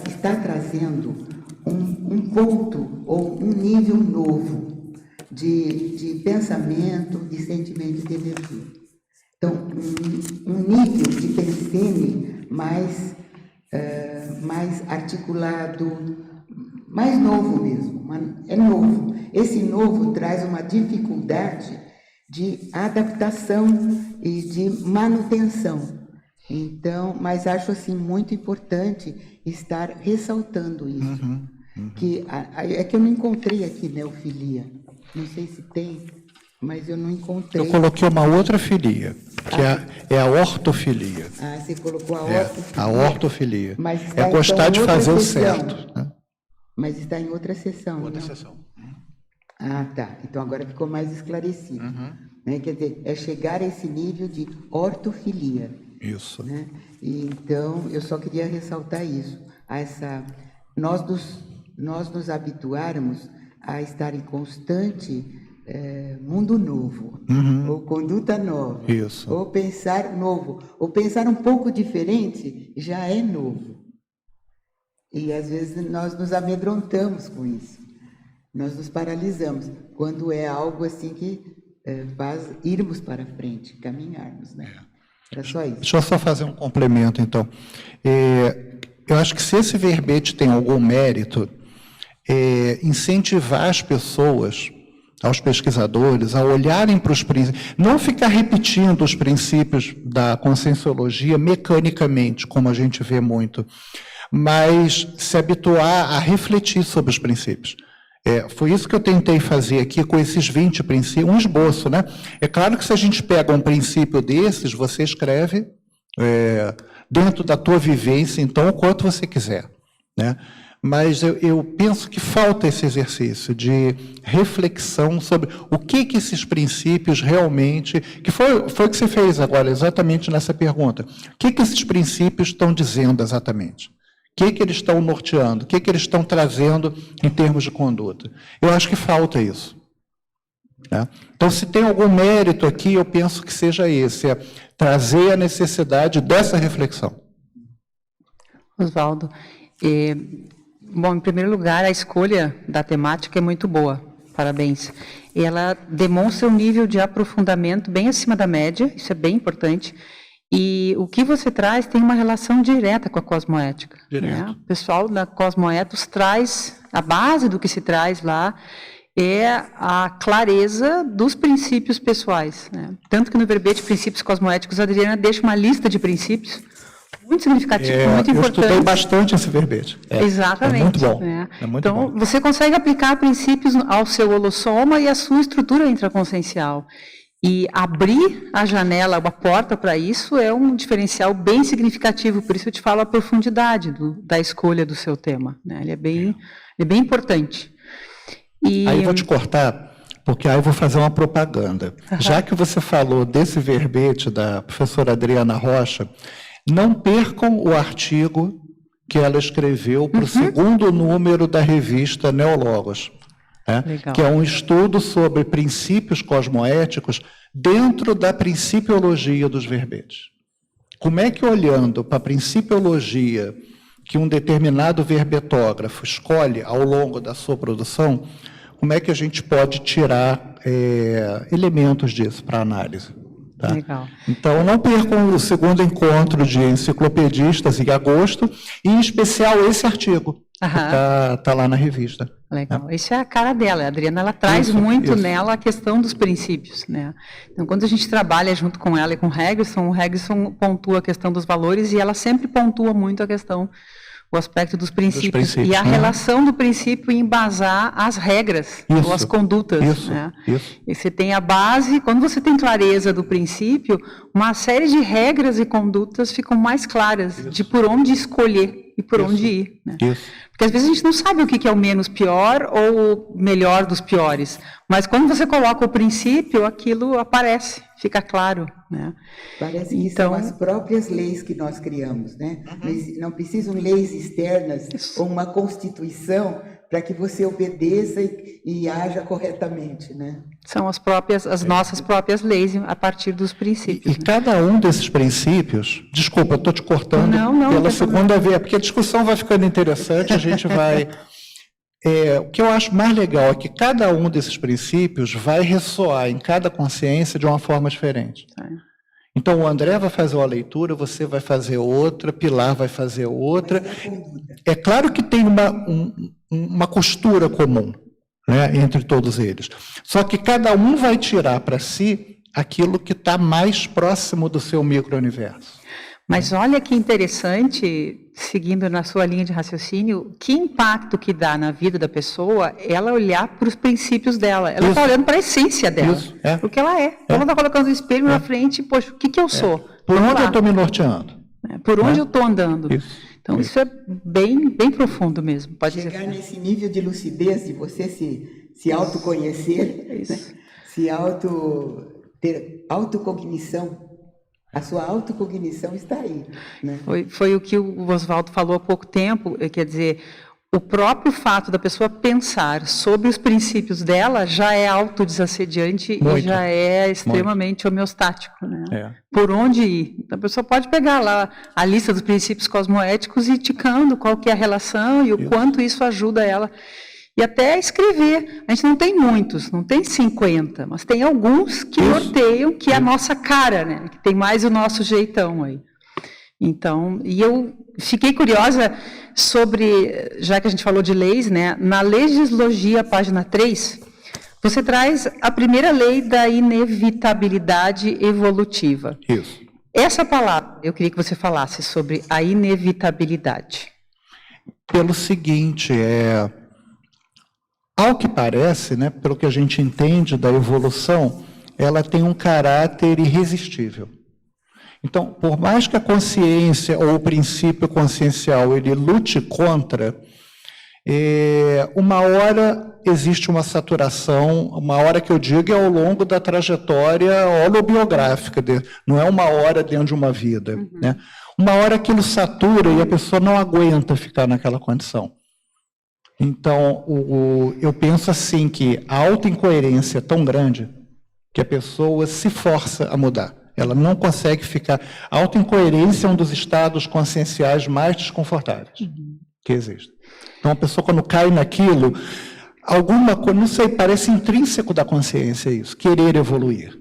está trazendo um ponto ou um nível novo de pensamento, de sentimento e de energia. Então, um nível de pensene mais articulado, mais novo mesmo, é novo. Esse novo traz uma dificuldade de adaptação e de manutenção. Então, mas acho assim muito importante estar ressaltando isso. Que é que eu não encontrei aqui neofilia. Não sei se tem, mas eu não encontrei. Eu coloquei uma outra filia, que é a ortofilia. Ah, você colocou a ortofilia. A ortofilia. Mas está, é gostar então, de fazer o sessão. certo. Né? Mas está em outra sessão. Outra não? sessão. Ah, tá. Então agora ficou mais esclarecido. Né? Quer dizer, é chegar a esse nível de ortofilia. Isso. Né? E, então, eu só queria ressaltar isso. Nós nos habituarmos a estar em constante mundo novo, ou conduta nova, Isso. ou pensar novo, ou pensar um pouco diferente, já é novo. E, às vezes, nós nos amedrontamos com isso. Nós nos paralisamos, quando é algo assim que faz irmos para frente, caminharmos, né? Era só isso. Deixa eu só fazer um complemento, então. Eu acho que se esse verbete tem algum mérito, incentivar as pessoas, aos pesquisadores, a olharem para os princípios, não ficar repetindo os princípios da conscienciologia mecanicamente, como a gente vê muito, mas se habituar a refletir sobre os princípios. Foi isso que eu tentei fazer aqui com esses 20 princípios, um esboço, né? É claro que se a gente pega um princípio desses, você escreve dentro da tua vivência, então, o quanto você quiser, né? Mas eu penso que falta esse exercício de reflexão sobre o que esses princípios realmente... Que foi o que você fez agora, exatamente nessa pergunta. O que esses princípios estão dizendo exatamente? O que eles estão norteando? O que eles estão trazendo em termos de conduta? Eu acho que falta isso. Né? Então, se tem algum mérito aqui, eu penso que seja esse, trazer a necessidade dessa reflexão. Oswaldo, bom, em primeiro lugar, a escolha da temática é muito boa, parabéns. Ela demonstra um nível de aprofundamento bem acima da média, isso é bem importante. E o que você traz tem uma relação direta com a cosmoética. Né? O pessoal da Cosmoethos traz, a base do que se traz lá é a clareza dos princípios pessoais. Né? Tanto que no verbete Princípios Cosmoéticos, a Adriana deixa uma lista de princípios muito significativo, muito importante. Eu estudei bastante esse verbete. Exatamente. É muito bom. Né? É muito então, bom. Você consegue aplicar princípios ao seu holossoma e à sua estrutura intraconsciencial. E abrir a janela, a porta para isso é um diferencial bem significativo, por isso eu te falo a profundidade da escolha do seu tema. Né? Ele é bem importante. Aí eu vou te cortar, porque aí eu vou fazer uma propaganda. Já que você falou desse verbete da professora Adriana Rocha, não percam o artigo que ela escreveu para o segundo número da revista Neologos. Que é um estudo sobre princípios cosmoéticos dentro da principiologia dos verbetes. Como é que, olhando para a principiologia que um determinado verbetógrafo escolhe ao longo da sua produção, como é que a gente pode tirar elementos disso para análise. Tá? Legal. Então, não percam o segundo encontro de enciclopedistas em agosto, e em especial esse artigo, que está lá na revista. Legal. Isso é a cara dela, a Adriana, ela traz muito nela a questão dos princípios, né? Então, quando a gente trabalha junto com ela e com o Regson pontua a questão dos valores e ela sempre pontua muito a questão, o aspecto dos princípios e a relação do princípio em embasar as regras ou as condutas. Né? E você tem a base, quando você tem clareza do princípio, uma série de regras e condutas ficam mais claras de por onde escolher e por onde ir. Né? Porque às vezes a gente não sabe o que é o menos pior ou o melhor dos piores, mas quando você coloca o princípio, aquilo aparece, fica claro. Né? Parece que são as próprias leis que nós criamos, né? Não precisam leis externas ou uma constituição para que você obedeça e haja corretamente, né? São as nossas próprias leis a partir dos princípios. E cada um desses princípios, desculpa, eu estou te cortando pela segunda vez, porque a discussão vai ficando interessante, a gente vai... o que eu acho mais legal é que cada um desses princípios vai ressoar em cada consciência de uma forma diferente. Então, o André vai fazer uma leitura, você vai fazer outra, Pilar vai fazer outra. É claro que tem uma costura comum, né, entre todos eles. Só que cada um vai tirar para si aquilo que está mais próximo do seu micro-universo. Mas olha que interessante, seguindo na sua linha de raciocínio, que impacto que dá na vida da pessoa ela olhar para os princípios dela. Ela está olhando para a essência dela, o que ela é. Ela está colocando o espelho na frente, poxa, o que eu sou? Por onde eu estou me norteando? Por onde eu estou andando? Então, isso é bem profundo mesmo. Pode chegar nesse nível de lucidez, de você se autoconhecer, né? Ter autocognição. A sua autocognição está aí. Né? Foi o que o Oswaldo falou há pouco tempo, quer dizer, o próprio fato da pessoa pensar sobre os princípios dela já é autodesassediante e já é extremamente homeostático. Né? Por onde ir? Então, a pessoa pode pegar lá a lista dos princípios cosmoéticos e ir ticando qual que é a relação e o quanto isso ajuda ela. E até escrever. A gente não tem muitos, não tem 50, mas tem alguns que norteiam, que é a nossa cara, né? Que tem mais o nosso jeitão aí. Então, e eu fiquei curiosa sobre, já que a gente falou de leis, né? Na Legislogia, página 3, você traz a primeira lei da inevitabilidade evolutiva. Isso. Essa palavra, eu queria que você falasse sobre a inevitabilidade. Pelo seguinte, ao que parece, né, pelo que a gente entende da evolução, ela tem um caráter irresistível. Então, por mais que a consciência ou o princípio consciencial ele lute contra, uma hora existe uma saturação, uma hora que eu digo é ao longo da trajetória holobiográfica, não é uma hora dentro de uma vida. Né? Uma hora aquilo satura e a pessoa não aguenta ficar naquela condição. Então, eu penso assim que a autoincoerência é tão grande que a pessoa se força a mudar. Ela não consegue ficar... A autoincoerência é um dos estados conscienciais mais desconfortáveis que existe. Então, a pessoa, quando cai naquilo, alguma coisa, não sei, parece intrínseco da consciência isso, querer evoluir.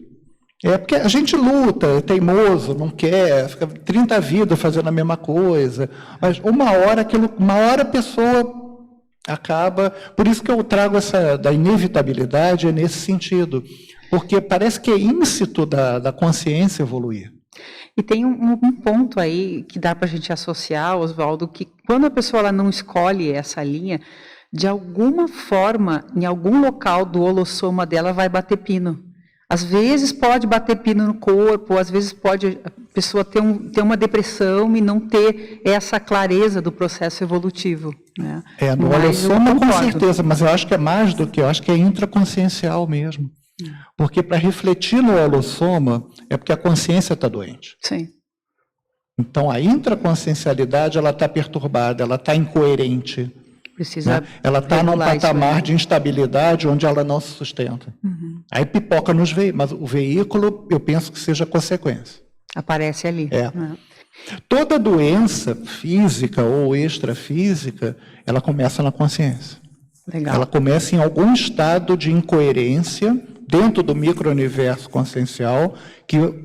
Porque a gente luta, é teimoso, não quer, fica 30 vidas fazendo a mesma coisa, mas uma hora a pessoa... acaba, por isso que eu trago essa da inevitabilidade nesse sentido, porque parece que é íncito da consciência evoluir. E tem um ponto aí que dá para a gente associar, Oswaldo, que quando a pessoa ela não escolhe essa linha, de alguma forma, em algum local do holossoma dela vai bater pino. Às vezes pode bater pino no corpo, às vezes pode a pessoa ter uma depressão e não ter essa clareza do processo evolutivo. Né? No holossoma com certeza, mas eu acho que é mais do que, eu acho que é intraconsciencial mesmo. Porque para refletir no holossoma é porque a consciência está doente. Sim. Então a intraconsciencialidade ela está perturbada, ela está incoerente. Precisa ela está num patamar de instabilidade onde ela não se sustenta. Aí pipoca nos veículos, mas o veículo eu penso que seja consequência. Aparece ali. Toda doença física ou extrafísica, ela começa na consciência. Legal. Ela começa em algum estado de incoerência dentro do micro-universo consciencial,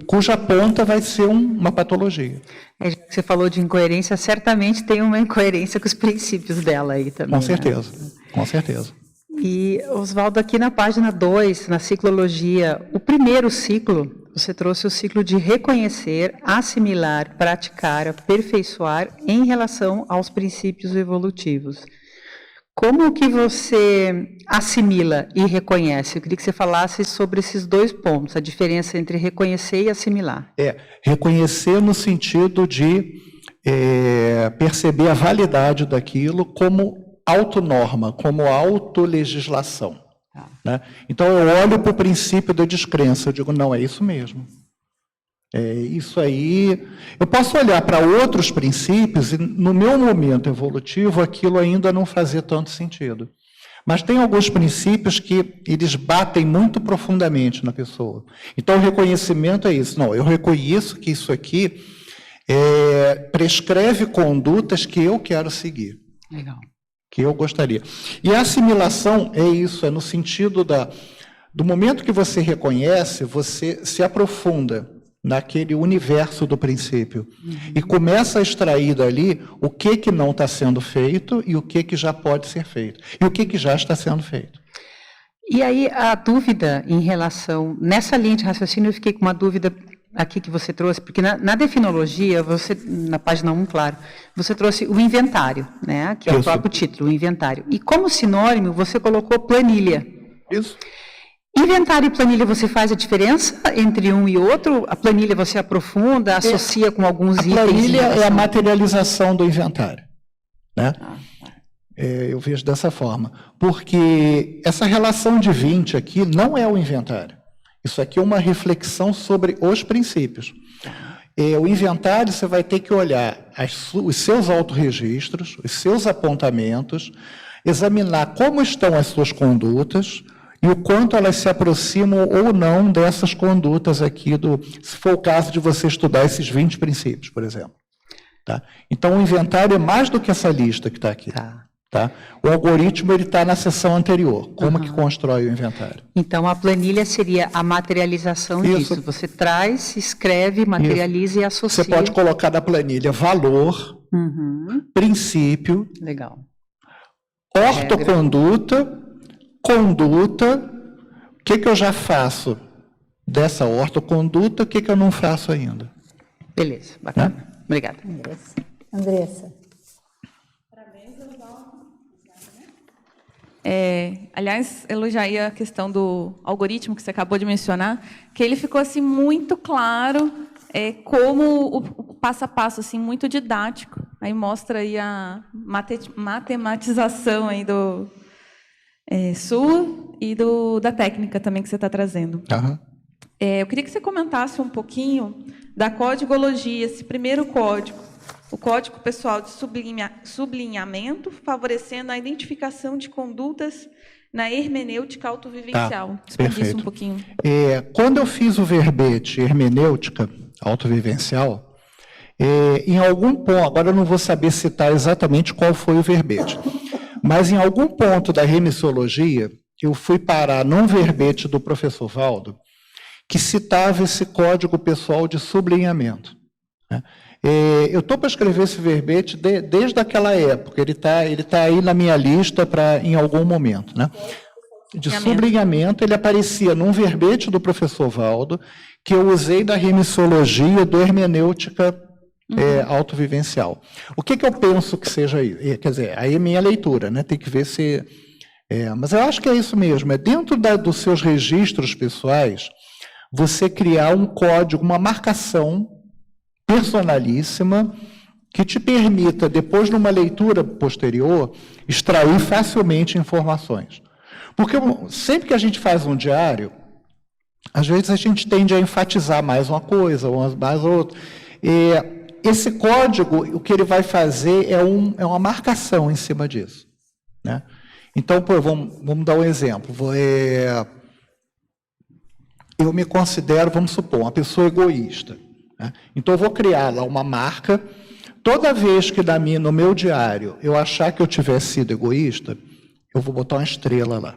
cuja ponta vai ser uma patologia. Já que você falou de incoerência, certamente tem uma incoerência com os princípios dela aí também. Com certeza, com certeza. E, Oswaldo, aqui na página 2, na ciclologia, o primeiro ciclo, você trouxe o ciclo de reconhecer, assimilar, praticar, aperfeiçoar em relação aos princípios evolutivos. Como que você assimila e reconhece? Eu queria que você falasse sobre esses dois pontos, a diferença entre reconhecer e assimilar. Reconhecer no sentido de perceber a validade daquilo como autonorma, como autolegislação. Né? Então, eu olho para o princípio da descrença, eu digo, não, é isso mesmo. É isso aí. Eu posso olhar para outros princípios e, no meu momento evolutivo, aquilo ainda não fazia tanto sentido. Mas tem alguns princípios que eles batem muito profundamente na pessoa. Então, o reconhecimento é isso. Não, eu reconheço que isso aqui prescreve condutas que eu quero seguir. Legal. Que eu gostaria. E a assimilação é isso, é no sentido do momento que você reconhece, você se aprofunda naquele universo do princípio e começa a extrair dali o que não está sendo feito e o que já pode ser feito e o que já está sendo feito. E aí a dúvida em relação, nessa linha de raciocínio eu fiquei com uma dúvida aqui que você trouxe, porque na definologia, você, na página 1, claro, você trouxe o inventário, né, que é o próprio título, o inventário. E como sinônimo, você colocou planilha. Isso. Inventário e planilha, você faz a diferença entre um e outro? A planilha você aprofunda, associa com alguns itens? A planilha é a materialização do inventário. Né? Eu vejo dessa forma. Porque essa relação de 20 aqui não é o inventário. Isso aqui é uma reflexão sobre os princípios. O inventário, você vai ter que olhar os seus autorregistros, os seus apontamentos, examinar como estão as suas condutas e o quanto elas se aproximam ou não dessas condutas aqui, se for o caso de você estudar esses 20 princípios, por exemplo. Tá? Então, o inventário é mais do que essa lista que está aqui. Tá? O algoritmo está na seção anterior. Como que constrói o inventário? Então, a planilha seria a materialização disso. Você traz, escreve, materializa e associa. Você pode colocar na planilha valor, princípio, legal, ortoconduta, conduta, o que eu já faço dessa ortoconduta, o que eu não faço ainda. Beleza, bacana. Obrigada. Andressa. Aliás, elogiaria a questão do algoritmo que você acabou de mencionar, que ele ficou assim muito claro, como o passo a passo, assim, muito didático. Aí mostra aí a matematização aí sua e da técnica também que você está trazendo. Eu queria que você comentasse um pouquinho da codigologia, esse primeiro código, o Código Pessoal de Sublinhamento, favorecendo a identificação de condutas na hermenêutica autovivencial. Explique isso um pouquinho. Quando eu fiz o verbete hermenêutica autovivencial, em algum ponto, agora eu não vou saber citar exatamente qual foi o verbete, mas em algum ponto da remissiologia, eu fui parar num verbete do professor Valdo, que citava esse Código Pessoal de Sublinhamento. Né? Eu estou para escrever esse verbete desde aquela época, ele tá aí na minha lista em algum momento. Né? De sublinhamento, ele aparecia num verbete do professor Valdo, que eu usei da remissiologia do hermenêutica autovivencial. O que eu penso que seja isso? Quer dizer, aí é minha leitura, né? Tem que ver se... mas eu acho que é isso mesmo, dentro dos seus registros pessoais, você criar um código, uma marcação personalíssima que te permita, depois, numa leitura posterior, extrair facilmente informações. Porque sempre que a gente faz um diário, às vezes a gente tende a enfatizar mais uma coisa, ou mais outra. Esse código, o que ele vai fazer é uma marcação em cima disso. Né? Então, vamos dar um exemplo. Eu me considero, vamos supor, uma pessoa egoísta. Né? Então, eu vou criar lá uma marca. Toda vez que no meu diário eu achar que eu tiver sido egoísta, eu vou botar uma estrela lá.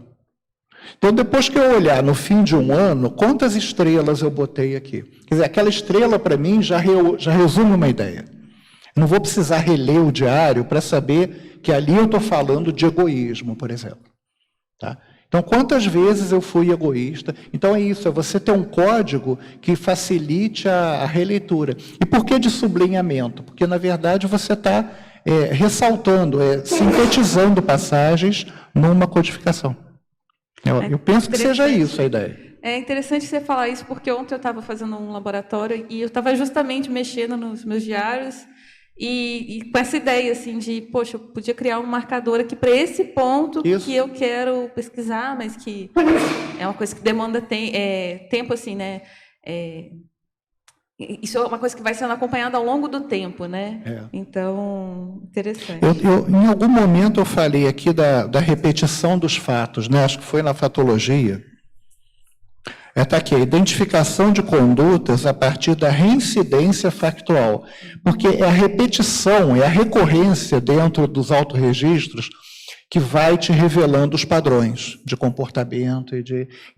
Então, depois que eu olhar no fim de um ano, quantas estrelas eu botei aqui? Quer dizer, aquela estrela, para mim, já resume uma ideia. Não vou precisar reler o diário para saber que ali eu estou falando de egoísmo, por exemplo. Tá? Então, quantas vezes eu fui egoísta? Então, é isso, é você ter um código que facilite a releitura. E por que de sublinhamento? Porque, na verdade, você está ressaltando, sintetizando passagens numa codificação. Eu penso que seja isso a ideia. É interessante você falar isso, porque ontem eu estava fazendo um laboratório e eu estava justamente mexendo nos meus diários e com essa ideia assim de, poxa, eu podia criar um marcador aqui para esse ponto que eu quero pesquisar, mas que é uma coisa que demanda tempo, assim, né? Isso é uma coisa que vai sendo acompanhada ao longo do tempo, né? Então, interessante. Em algum momento eu falei aqui da repetição dos fatos, né? Acho que foi na fatologia. Está aqui, a identificação de condutas a partir da reincidência factual. Porque é a repetição, é a recorrência dentro dos autorregistros que vai te revelando os padrões de comportamento.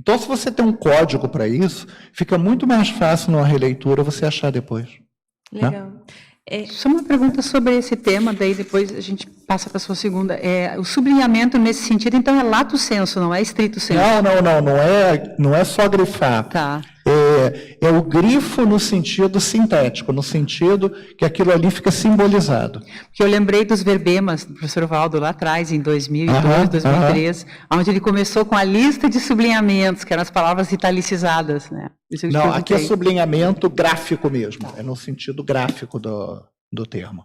Então, se você tem um código para isso, fica muito mais fácil numa releitura você achar depois. Legal. Né? Só uma pergunta sobre esse tema, daí depois a gente passa para a sua segunda. O sublinhamento nesse sentido, então, é lato sensu, não é estrito sensu? Não é só grifar. Tá. É o grifo no sentido sintético, no sentido que aquilo ali fica simbolizado. Porque eu lembrei dos verbemas do professor Valdo lá atrás, em 2002, 2003, onde ele começou com a lista de sublinhamentos, que eram as palavras italicizadas, né? Não, aqui é sublinhamento gráfico mesmo, é no sentido gráfico do termo.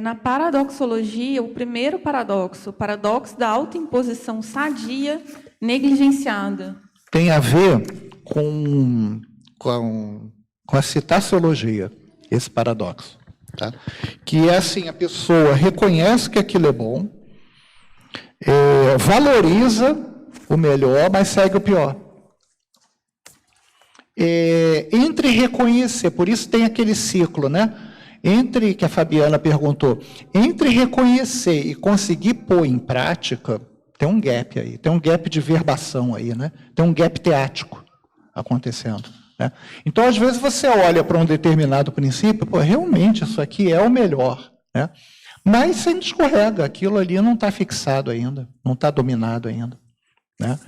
Na paradoxologia, o primeiro paradoxo, o paradoxo da autoimposição sadia negligenciada. Tem a ver com a citaciologia, esse paradoxo. Tá? Que é assim, a pessoa reconhece que aquilo é bom, valoriza o melhor, mas segue o pior. Entre reconhecer, por isso tem aquele ciclo, né? Entre, que a Fabiana perguntou, entre reconhecer e conseguir pôr em prática, tem um gap aí, tem um gap de verbação aí, né? Tem um gap teático acontecendo. Né? Então, às vezes, você olha para um determinado princípio, pô, realmente isso aqui é o melhor, né? Mas você escorrega, aquilo ali não está fixado ainda, não está dominado ainda. Né?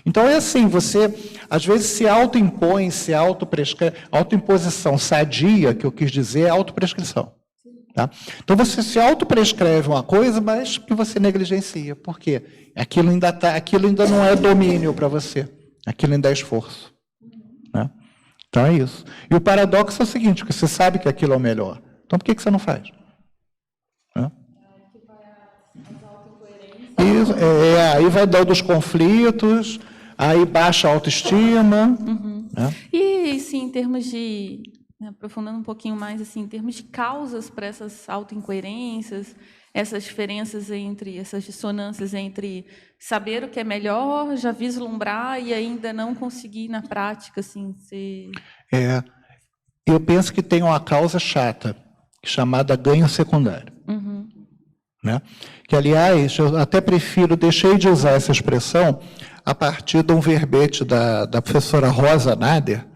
Então, é assim, você, às vezes, se autoimpõe, se autoprescreve, autoimposição sadia, que eu quis dizer, é autoprescrição. Tá? Então, você se autoprescreve uma coisa, mas que você negligencia. Por quê? Aquilo ainda não é domínio para você. Aquilo ainda é esforço. Né? Então, é isso. E o paradoxo é o seguinte, que você sabe que aquilo é o melhor. Então, por que você não faz? Né? Isso, aí vai dando os conflitos, aí baixa a autoestima. Uhum. Né? E, sim, em termos de... aprofundando um pouquinho mais, assim, em termos de causas para essas autoincoerências, essas diferenças entre, essas dissonâncias entre saber o que é melhor, já vislumbrar e ainda não conseguir na prática, assim, ser... Eu penso que tem uma causa chata, chamada ganho secundário. Uhum. Né? Que, aliás, eu até prefiro, deixei de usar essa expressão a partir de um verbete da professora Rosa Nader,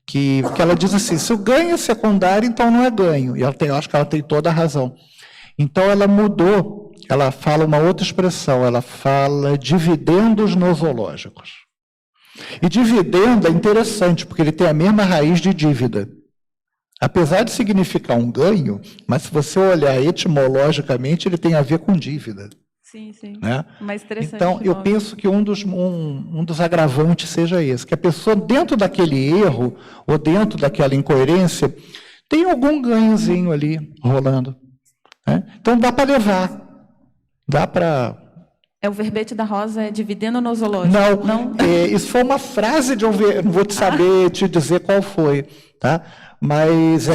que ela diz assim, se o ganho é secundário, então não é ganho. E eu acho que ela tem toda a razão. Então, ela mudou, ela fala uma outra expressão, ela fala dividendos nosológicos. E dividendo é interessante, porque ele tem a mesma raiz de dívida. Apesar de significar um ganho, mas se você olhar etimologicamente, ele tem a ver com dívida. Sim, sim. Né? Mais interessante. Então, eu penso que um dos agravantes seja esse, que a pessoa, dentro daquele erro, ou dentro daquela incoerência, tem algum ganhozinho ali rolando. Né? Então, dá para levar. Dá para... O verbete da Rosa é dividendo nosológico? Não? Isso foi uma frase de um... Não vou saber te dizer qual foi, tá? Mas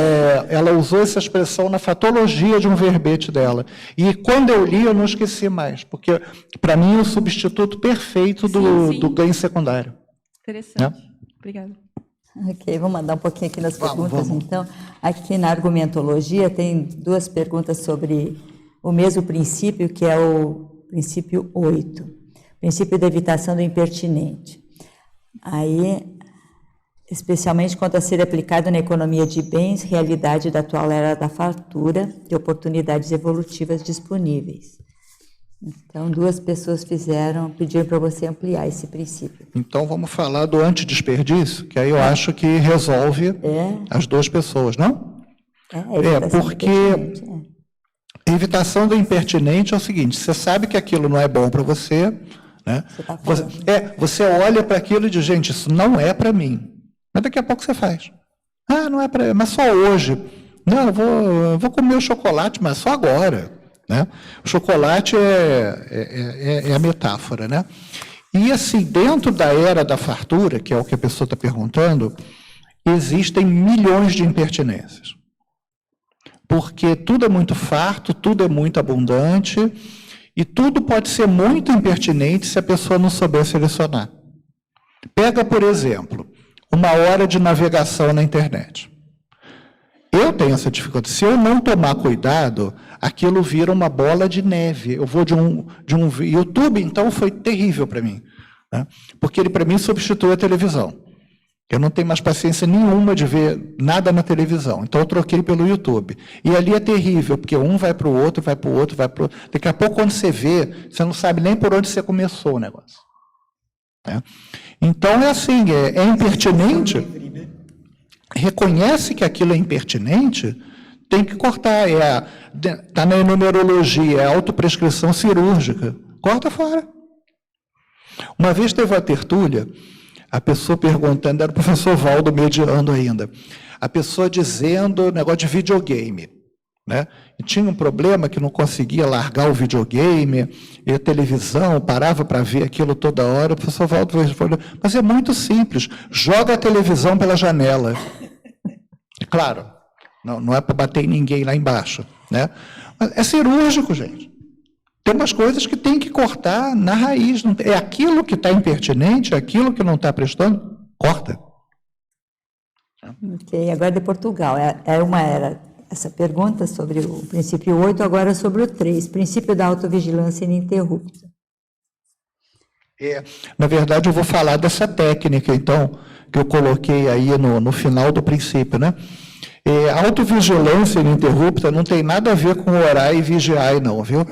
ela usou essa expressão na fatologia de um verbete dela. E quando eu li, eu não esqueci mais, porque, para mim, é o substituto perfeito do ganho secundário. Interessante. Obrigada. Ok, vou mandar um pouquinho aqui nas perguntas, então. Aqui na argumentologia tem 2 perguntas sobre o mesmo princípio, que é o princípio 8, princípio da evitação do impertinente. Aí, especialmente quanto a ser aplicado na economia de bens, realidade da atual era da fartura e oportunidades evolutivas disponíveis. Então, 2 pessoas pediram para você ampliar esse princípio. Então, vamos falar do antidesperdício, que aí eu acho que resolve as 2 pessoas, não? Porque evitação do impertinente é o seguinte, você sabe que aquilo não é bom para você, né? Você olha para aquilo e diz, gente, isso não é para mim. Mas daqui a pouco você faz. Ah, não é para... Mas só hoje. Não, eu vou comer o chocolate, mas só agora. Né? O chocolate é a metáfora, né? E assim, dentro da era da fartura, que é o que a pessoa está perguntando, existem milhões de impertinências. Porque tudo é muito farto, tudo é muito abundante, e tudo pode ser muito impertinente se a pessoa não souber selecionar. Pega, por exemplo, 1 hora de navegação na internet. Eu tenho essa dificuldade. Se eu não tomar cuidado, aquilo vira uma bola de neve. Eu vou de um YouTube, então foi terrível para mim, né? Porque ele, para mim, substitui a televisão. Eu não tenho mais paciência nenhuma de ver nada na televisão. Então, eu troquei pelo YouTube. E ali é terrível, porque um vai para o outro, vai para o outro, vai para o outro. Daqui a pouco, quando você vê, você não sabe nem por onde você começou o negócio. Né? Então, é assim, é impertinente... Reconhece que aquilo é impertinente, tem que cortar. Está na numerologia, é autoprescrição cirúrgica. Corta fora. Uma vez teve uma tertúlia, a pessoa perguntando, era o professor Valdo mediando ainda, a pessoa dizendo negócio de videogame. Né? E tinha um problema que não conseguia largar o videogame, e a televisão, parava para ver aquilo toda hora. O professor Valdo falou, mas é muito simples, joga a televisão pela janela. Claro, não é para bater em ninguém lá embaixo. Né? Mas é cirúrgico, gente. Tem umas coisas que tem que cortar na raiz. É aquilo que está impertinente, é aquilo que não está prestando, corta. Ok, agora de Portugal. Era essa pergunta sobre o princípio 8, agora sobre o 3, princípio da autovigilância ininterrupta. Na verdade, eu vou falar dessa técnica, então, que eu coloquei aí no final do princípio, né? Autovigilância ininterrupta não tem nada a ver com orar e vigiar, não, viu?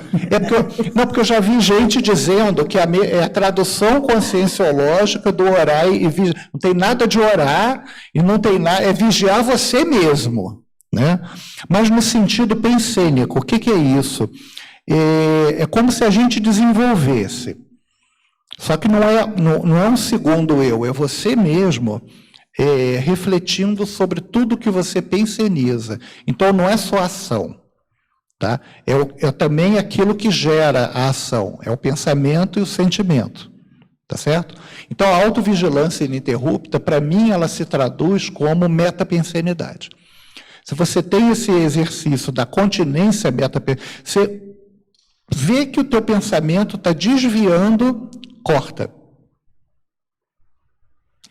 Porque eu já vi gente dizendo que é a tradução conscienciológica do orar e vigiar. Não tem nada de orar e não tem nada, é vigiar você mesmo, né? Mas no sentido pensênico, o que é isso? É como se a gente desenvolvesse. Só que não é um segundo eu, é você mesmo refletindo sobre tudo que você penseniza. Então, não é só ação. Tá? É também aquilo que gera a ação, é o pensamento e o sentimento. Tá certo? Então, a autovigilância ininterrupta, para mim, ela se traduz como metapensenidade. Se você tem esse exercício da continência metapensenidade, você vê que o teu pensamento está desviando, corta.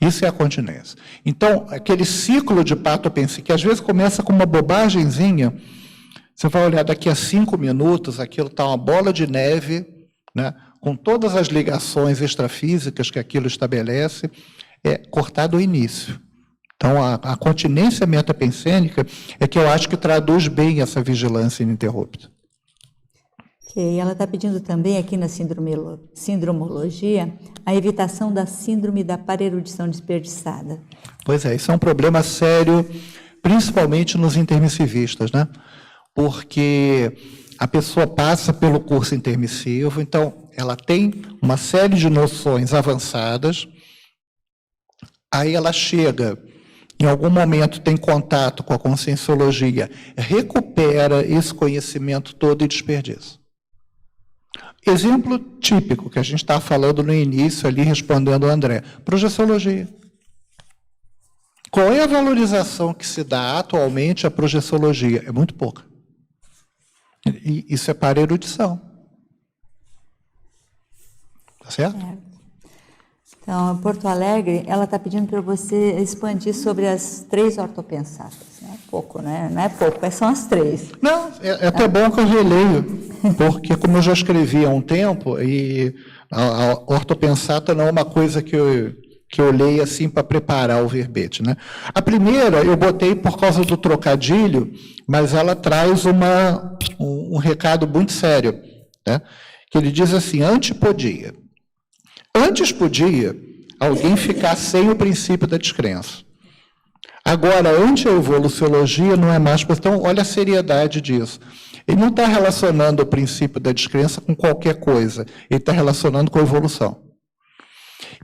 Isso é a continência. Então, aquele ciclo de patopensia, que às vezes começa com uma bobagemzinha, você vai olhar daqui a 5 minutos, aquilo está uma bola de neve, né, com todas as ligações extrafísicas que aquilo estabelece, cortar do início. Então, a continência metapensênica é que eu acho que traduz bem essa vigilância ininterrupta. Ok, ela está pedindo também aqui na sindromologia a evitação da síndrome da parerudição desperdiçada. Pois é, isso é um problema sério, principalmente nos intermissivistas, né? Porque a pessoa passa pelo curso intermissivo, então ela tem uma série de noções avançadas, aí ela chega, em algum momento tem contato com a conscienciologia, recupera esse conhecimento todo e desperdiça. Exemplo típico, que a gente estava falando no início, ali respondendo ao André, projeciologia. Qual é a valorização que se dá atualmente à projeciologia? É muito pouca. E isso é para erudição. Tá certo? Então, Porto Alegre, ela está pedindo para você expandir sobre as 3 ortopensatas. Não é pouco, né? Não é pouco, são as 3. Não, é até bom que eu releio, porque como eu já escrevi há um tempo, e a ortopensata não é uma coisa que eu leio assim para preparar o verbete, né? A primeira eu botei por causa do trocadilho, mas ela traz um recado muito sério, né? Que ele diz assim: antes podia alguém ficar sem o princípio da descrença. Agora, anti-evoluciologia não é mais... Então, olha a seriedade disso. Ele não está relacionando o princípio da descrença com qualquer coisa. Ele está relacionando com a evolução.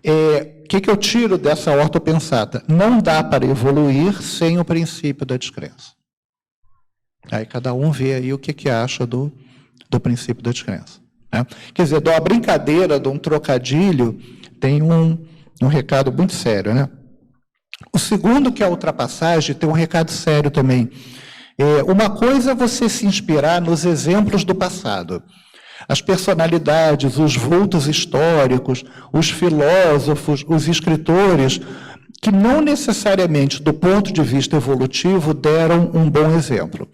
O que eu tiro dessa ortopensata? Não dá para evoluir sem o princípio da descrença. Aí cada um vê aí o que acha do princípio da descrença. Né? Quer dizer, de uma brincadeira, de um trocadilho, tem um recado muito sério, né? O segundo, que é a ultrapassagem, tem um recado sério também. Uma coisa é você se inspirar nos exemplos do passado. As personalidades, os vultos históricos, os filósofos, os escritores, que não necessariamente, do ponto de vista evolutivo, deram um bom exemplo.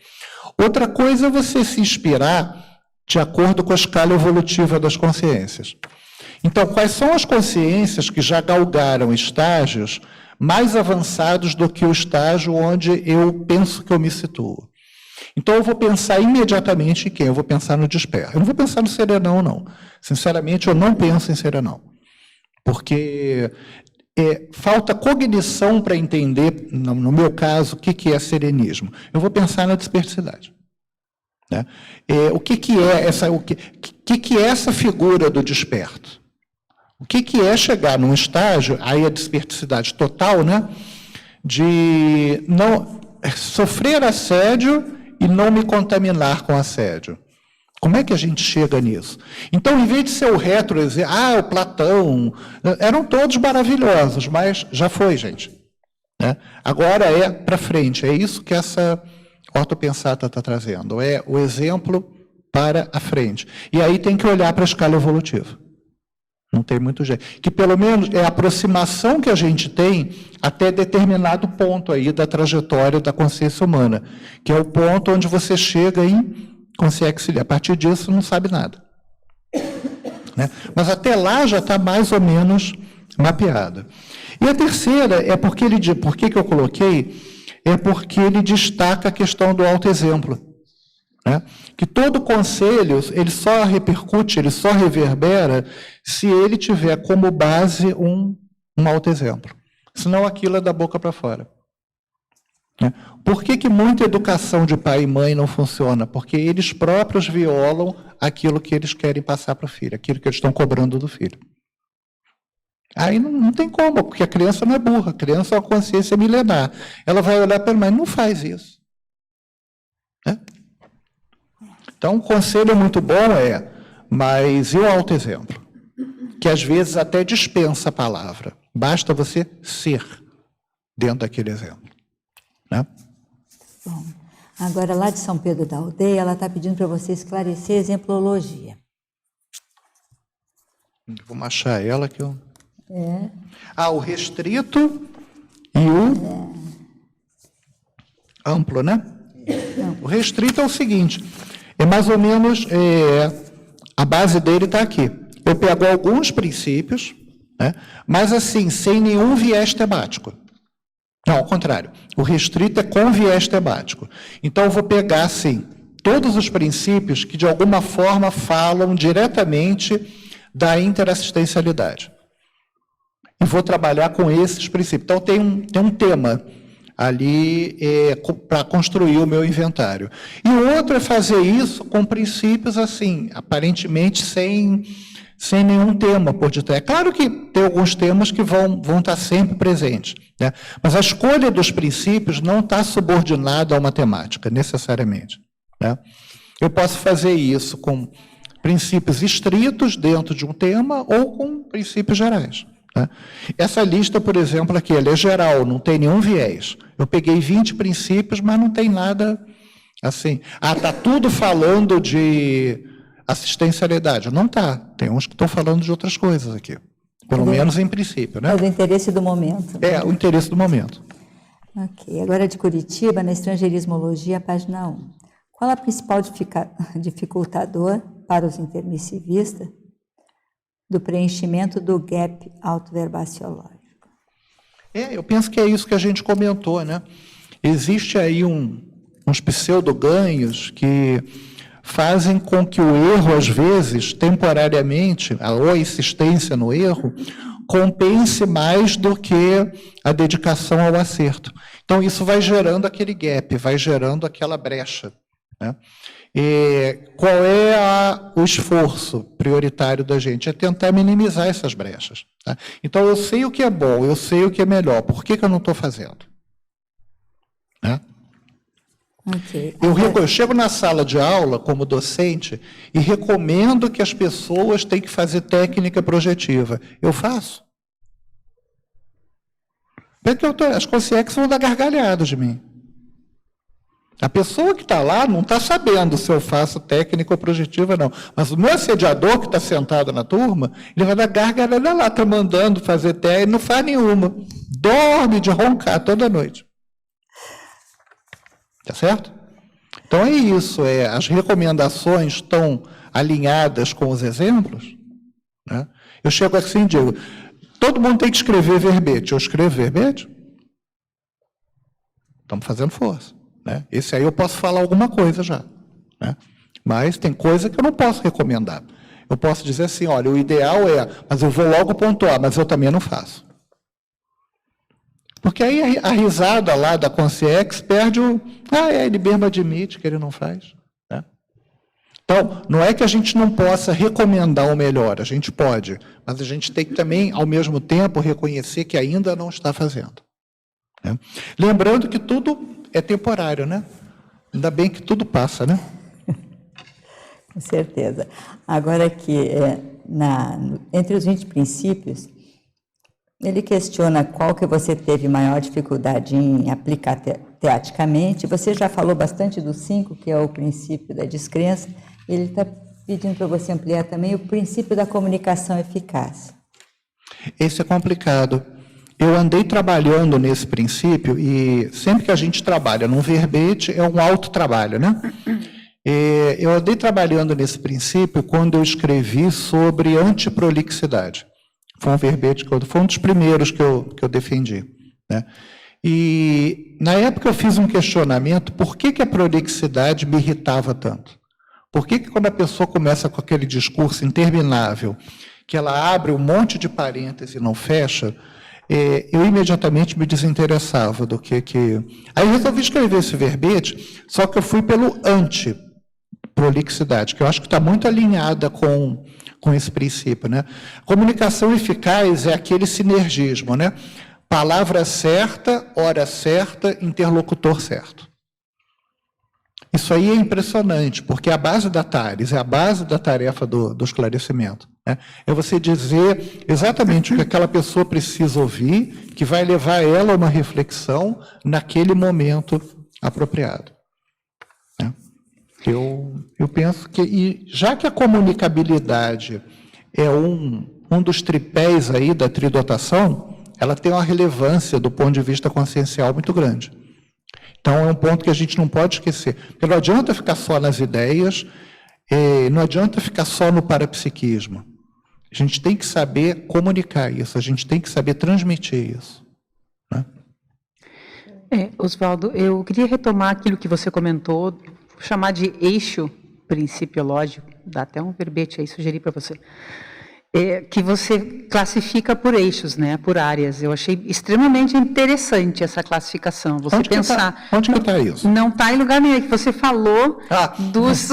Outra coisa é você se inspirar de acordo com a escala evolutiva das consciências. Então, quais são as consciências que já galgaram estágios mais avançados do que o estágio onde eu penso que eu me situo? Então, eu vou pensar imediatamente em quem? Eu vou pensar no desperto. Eu não vou pensar no serenão, não. Sinceramente, eu não penso em serenão. Porque falta cognição para entender, no meu caso, o que é serenismo. Eu vou pensar na desperticidade. Né? O que é essa figura do desperto? O que é chegar num estágio, aí a desperticidade total, né, de não sofrer assédio e não me contaminar com assédio? Como é que a gente chega nisso? Então, em vez de ser o retro, dizer, o Platão, eram todos maravilhosos, mas já foi, gente. Né? Agora é para frente, é isso que essa ortopensata está trazendo, é o exemplo para a frente. E aí tem que olhar para a escala evolutiva. Não tem muito jeito. Que pelo menos é a aproximação que a gente tem até determinado ponto aí da trajetória da consciência humana, que é o ponto onde você chega em consciência auxiliar. A partir disso não sabe nada. Né? Mas até lá já está mais ou menos mapeada. E a terceira é porque por que eu coloquei? É porque ele destaca a questão do autoexemplo. Né? Que todo conselho, ele só repercute, ele só reverbera se ele tiver como base um autoexemplo. Senão aquilo é da boca para fora. Né? Por que muita educação de pai e mãe não funciona? Porque eles próprios violam aquilo que eles querem passar para o filho, aquilo que eles estão cobrando do filho. Aí não tem como, porque a criança não é burra, a criança é uma consciência milenar. Ela vai olhar para ele, mas não faz isso. Né? Então, o conselho muito bom mas e o autoexemplo? Que às vezes até dispensa a palavra. Basta você ser dentro daquele exemplo. Né? Bom, agora lá de São Pedro da Aldeia, ela está pedindo para você esclarecer a exemplologia. Vou achar ela que eu... o restrito e o amplo, né? O restrito é o seguinte, é mais ou menos, a base dele está aqui. Eu pego alguns princípios, né, mas assim, sem nenhum viés temático. Não, ao contrário, o restrito é com viés temático. Então, eu vou pegar, assim, todos os princípios que, de alguma forma, falam diretamente da interassistencialidade. E vou trabalhar com esses princípios. Então, tem um tema ali para construir o meu inventário. E o outro é fazer isso com princípios, assim, aparentemente sem nenhum tema por detrás. É claro que tem alguns temas que vão estar sempre presentes, né? Mas a escolha dos princípios não está subordinada a uma temática, necessariamente. Né? Eu posso fazer isso com princípios estritos dentro de um tema ou com princípios gerais. Né? Essa lista, por exemplo, aqui, ela é geral, não tem nenhum viés. Eu peguei 20 princípios, mas não tem nada assim. Está tudo falando de assistencialidade. Não está. Tem uns que estão falando de outras coisas aqui. Pelo menos em princípio, né? É do interesse do momento. É, o interesse do momento. Ok. Agora de Curitiba, na Estrangeirismologia, página 1. Qual a principal dificultador para os intermissivistas do preenchimento do gap autoverbaciológico? Eu penso que é isso que a gente comentou, né? Existe aí uns pseudo-ganhos que fazem com que o erro, às vezes, temporariamente, ou a insistência no erro, compense mais do que a dedicação ao acerto. Então, isso vai gerando aquele gap, vai gerando aquela brecha, né? E qual é o esforço prioritário da gente? É tentar minimizar essas brechas, tá? Então, eu sei o que é bom, eu sei o que é melhor, por que eu não estou fazendo? Né? Okay. Eu chego na sala de aula, como docente, e recomendo que as pessoas tenham que fazer técnica projetiva. Eu faço. Porque as consciências vão dar gargalhada de mim. A pessoa que está lá não está sabendo se eu faço técnica ou projetiva, não. Mas o meu assediador, que está sentado na turma, ele vai dar gargalhada lá, está mandando fazer técnica, e não faz nenhuma. Dorme de roncar toda noite. Tá certo? Então é isso, as recomendações estão alinhadas com os exemplos, né? Eu chego assim e digo, todo mundo tem que escrever verbete. Eu escrevo verbete? Estamos fazendo força, né? Esse aí eu posso falar alguma coisa já, né? Mas tem coisa que eu não posso recomendar. Eu posso dizer assim, olha, o ideal mas eu vou logo pontuar, mas eu também não faço. Porque aí a risada lá da Consciex perde ele mesmo admite que ele não faz, né? Então, não é que a gente não possa recomendar o melhor, a gente pode, mas a gente tem que também, ao mesmo tempo, reconhecer que ainda não está fazendo, né? Lembrando que tudo é temporário, né? Ainda bem que tudo passa, né? Com certeza. Agora aqui, entre os 20 princípios, ele questiona qual que você teve maior dificuldade em aplicar teaticamente. Você já falou bastante do 5, que é o princípio da descrença. Ele está pedindo para você ampliar também o princípio da comunicação eficaz. Esse é complicado. Eu andei trabalhando nesse princípio e sempre que a gente trabalha num verbete, é um autotrabalho, né? Eu andei trabalhando nesse princípio quando eu escrevi sobre antiprolixidade. Foi um verbete, foi um dos primeiros que eu defendi, né? E, na época, eu fiz um questionamento, por que a prolixidade me irritava tanto? Por que quando a pessoa começa com aquele discurso interminável, que ela abre um monte de parênteses e não fecha, eu imediatamente me desinteressava do que... Aí eu resolvi escrever esse verbete, só que eu fui pelo anti-prolixidade, que eu acho que está muito alinhada com esse princípio, né? Comunicação eficaz é aquele sinergismo, né? Palavra certa, hora certa, interlocutor certo. Isso aí é impressionante, porque é a base da TARES, é a base da tarefa do esclarecimento, né? É você dizer exatamente o que aquela pessoa precisa ouvir, que vai levar ela a uma reflexão naquele momento apropriado. Eu penso que, e já que a comunicabilidade é um dos tripés aí da tridotação, ela tem uma relevância do ponto de vista consciencial muito grande. Então, é um ponto que a gente não pode esquecer. Porque não adianta ficar só nas ideias, não adianta ficar só no parapsiquismo. A gente tem que saber comunicar isso, a gente tem que saber transmitir isso, né? Oswaldo, eu queria retomar aquilo que você comentou, chamar de eixo principiológico, dá até um verbete aí, sugerir para você, que você classifica por eixos, né, por áreas. Eu achei extremamente interessante essa classificação. Você onde pensar... Onde que está isso? Não está em lugar nenhum, que você falou dos...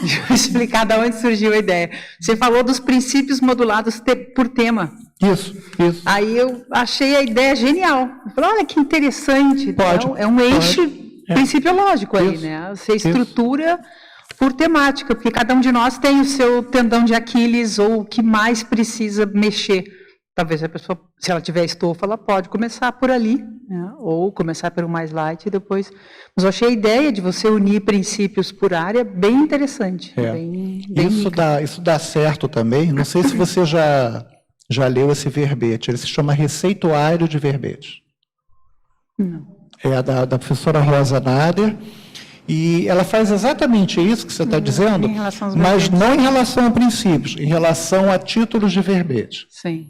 Deixa eu explicar de onde surgiu a ideia. Você falou dos princípios modulados por tema. Isso. Aí eu achei a ideia genial. Eu falei, olha que interessante. É um eixo principiológico aí, né? Você estrutura por temática, porque cada um de nós tem o seu tendão de Aquiles ou o que mais precisa mexer. Talvez a pessoa, se ela tiver estofa, ela pode começar por ali, né? Ou começar pelo mais light e depois... Mas eu achei a ideia de você unir princípios por área bem interessante. Bem isso dá certo também. Não sei se você já já leu esse verbete. Ele se chama Receituário de Verbetes. Não. É da professora Rosa Nader, e ela faz exatamente isso que você está dizendo, mas não em relação a princípios, em relação a títulos de verbete. Sim.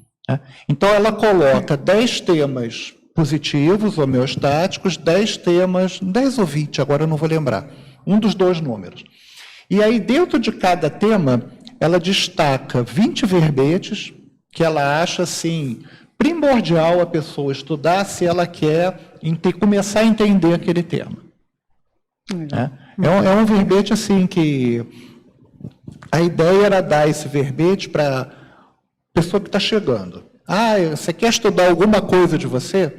Então, ela coloca 10 temas positivos, homeostáticos, 10 temas, 10 ou 20, agora eu não vou lembrar, um dos 2 números. E aí, dentro de cada tema, ela destaca 20 verbetes que ela acha, assim, primordial a pessoa estudar se ela quer começar a entender aquele tema. É um verbete, assim, que a ideia era dar esse verbete para a pessoa que está chegando. Você quer estudar alguma coisa de você?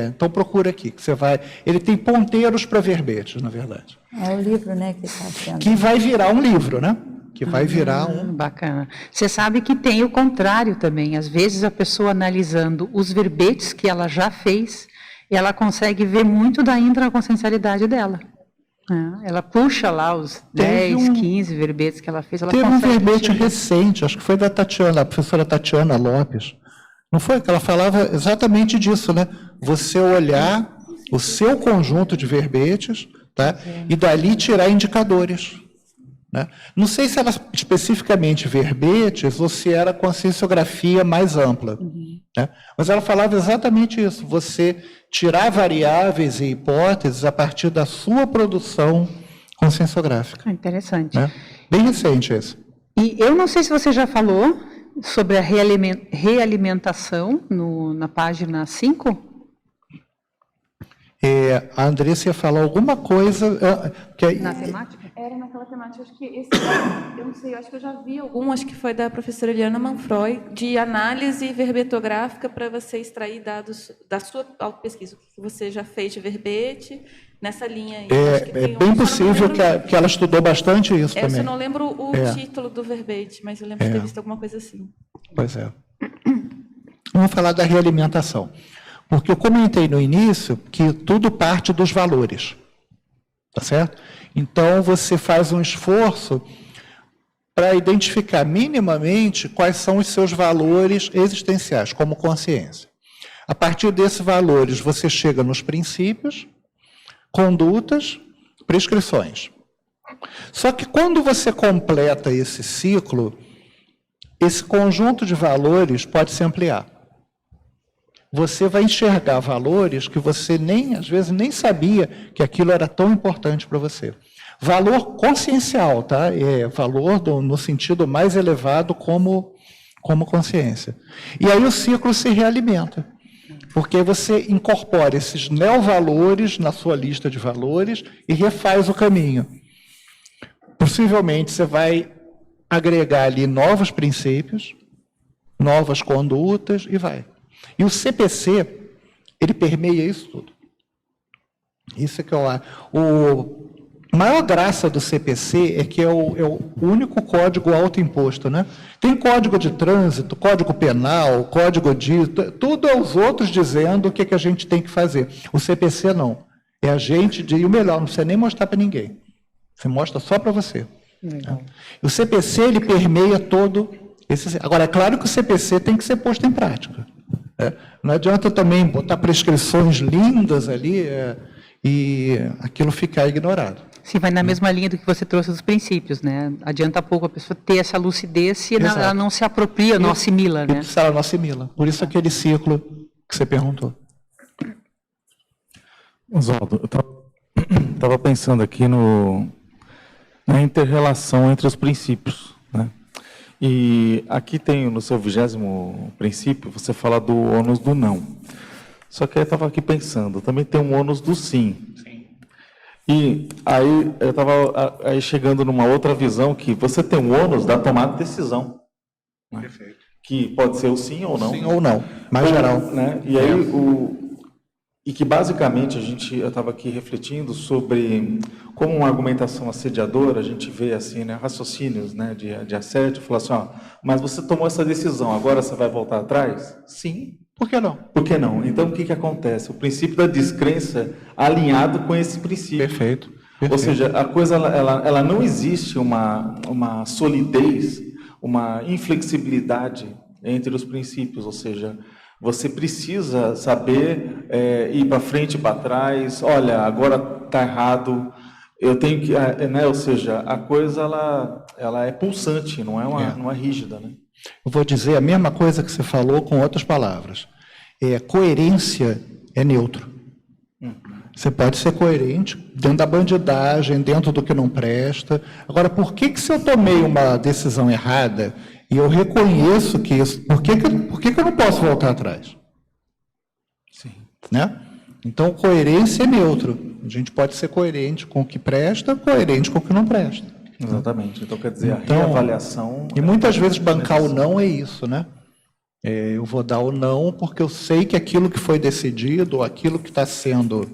Então procura aqui, que você vai... Ele tem ponteiros para verbetes, na verdade. É o livro, né, que está sendo... Que vai virar um livro, né? Que vai virar Bacana. Você sabe que tem o contrário também. Às vezes a pessoa analisando os verbetes que ela já fez, ela consegue ver muito da intraconsciencialidade dela. Ela puxa lá os 10, 15 verbetes que ela fez. Ela teve um verbete recente, acho que foi da Tatiana, a professora Tatiana Lopes. Não foi? Que ela falava exatamente disso, né? Você olhar o seu conjunto de verbetes, tá? E dali tirar indicadores. Né? Não sei se era especificamente verbetes ou se era conscienciografia mais ampla. Né? Mas ela falava exatamente isso, você tirar variáveis e hipóteses a partir da sua produção conscienciográfica. Interessante. Né? Bem recente esse. E eu não sei se você já falou sobre a realimentação na página 5. A Andressa ia falar alguma coisa... Na temática? Era naquela temática, acho que esse... Eu não sei, eu acho que eu já vi algum, acho que foi da professora Eliana Manfroy, de análise verbetográfica para você extrair dados da sua autopesquisa, o que você já fez de verbete, nessa linha aí. É bem possível que ela estudou bastante isso também. Eu só não lembro o título do verbete, mas eu lembro de ter visto alguma coisa assim. Pois é. Vamos falar da realimentação. Porque eu comentei no início que tudo parte dos valores. Tá certo? Então, você faz um esforço para identificar minimamente quais são os seus valores existenciais, como consciência. A partir desses valores, você chega nos princípios, condutas, prescrições. Só que quando você completa esse ciclo, esse conjunto de valores pode se ampliar. Você vai enxergar valores que você às vezes nem sabia que aquilo era tão importante para você. Valor consciencial, tá? Valor no sentido mais elevado como consciência. E aí o ciclo se realimenta, porque você incorpora esses neovalores na sua lista de valores e refaz o caminho. Possivelmente você vai agregar ali novos princípios, novas condutas e vai. E o CPC, ele permeia isso tudo. Isso é que a maior graça do CPC é que é o único código autoimposto, né? Tem código de trânsito, código penal, código de... Tudo é os outros dizendo o que a gente tem que fazer. O CPC não. É a gente e o melhor, não precisa nem mostrar para ninguém. Você mostra só para você. Né? O CPC, ele permeia todo esse... Agora, é claro que o CPC tem que ser posto em prática. Não adianta também botar prescrições lindas ali e aquilo ficar ignorado. Sim, vai na mesma linha do que você trouxe dos princípios, né? Adianta pouco a pessoa ter essa lucidez se ela não se apropria, não assimila, né? Ela não assimila. Por isso aquele ciclo que você perguntou. Oswaldo, eu estava pensando aqui na inter-relação entre os princípios, né? E aqui tem, no seu 20º princípio, você fala do ônus do não. Só que eu estava aqui pensando, também tem um ônus do sim. E aí eu estava chegando numa outra visão, que você tem um ônus da tomada de decisão. Né? Perfeito. Que pode ser o sim ou não. Sim ou não, mais geral. Né? E aí, e que basicamente eu estava aqui refletindo sobre como uma argumentação assediadora, a gente vê assim, né, raciocínios, né, de assédio, falar assim, mas você tomou essa decisão, agora você vai voltar atrás? Sim. Por que não? Por que não? Então, o que acontece? O princípio da descrença alinhado com esse princípio. Perfeito. Ou seja, a coisa, ela não existe uma solidez, uma inflexibilidade entre os princípios, ou seja, você precisa saber ir para frente e para trás, olha, agora está errado, eu tenho que, né? Ou seja, a coisa ela é pulsante, não é rígida, né? Eu vou dizer a mesma coisa que você falou com outras palavras. Coerência é neutro. Você pode ser coerente dentro da bandidagem, dentro do que não presta. Agora, por que se eu tomei uma decisão errada e eu reconheço que isso, por que eu não posso voltar atrás? Sim. Né? Então, coerência é neutro. A gente pode ser coerente com o que presta, coerente com o que não presta. Exatamente. Então, quer dizer, a reavaliação... E muitas vezes bancar o não é isso, né? Eu vou dar o não porque eu sei que aquilo que foi decidido, ou aquilo que está sendo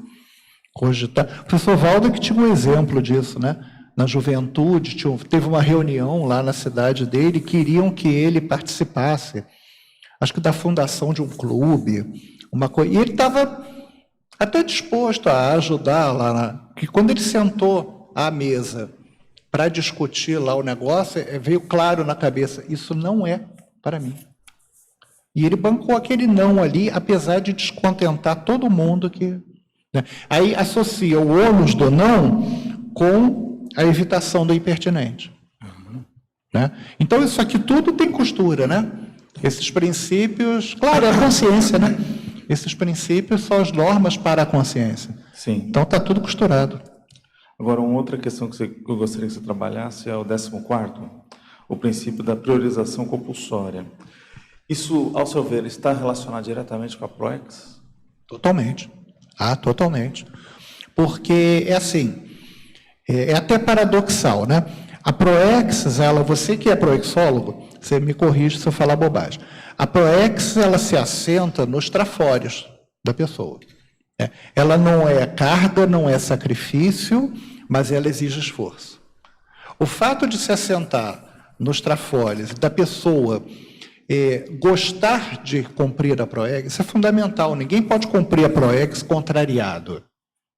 cogitado... O professor Valdo que tinha um exemplo disso, né? Na juventude, teve uma reunião lá na cidade dele, queriam que ele participasse, acho que da fundação de um clube, uma coisa. E ele estava até disposto a ajudar lá, que quando ele sentou à mesa para discutir lá o negócio, veio claro na cabeça, isso não é para mim. E ele bancou aquele não ali, apesar de descontentar todo mundo que... Né? Aí associa o ônus do não com a evitação do impertinente. Né? Então, isso aqui tudo tem costura, né? Esses princípios... Claro, é a consciência, né? Esses princípios são as normas para a consciência. Sim. Então, está tudo costurado. Agora, uma outra questão que eu gostaria que você trabalhasse é o 14º, o princípio da priorização compulsória. Isso, ao seu ver, está relacionado diretamente com a PROEX? Totalmente. Totalmente. Porque é assim, é até paradoxal, né? A PROEX, você que é proexólogo, você me corrige se eu falar bobagem. A PROEX, ela se assenta nos trafórios da pessoa. Ela não é carga, não é sacrifício, mas ela exige esforço. O fato de se assentar nos trafórios da pessoa gostar de cumprir a PROEX, isso é fundamental. Ninguém pode cumprir a PROEX contrariado.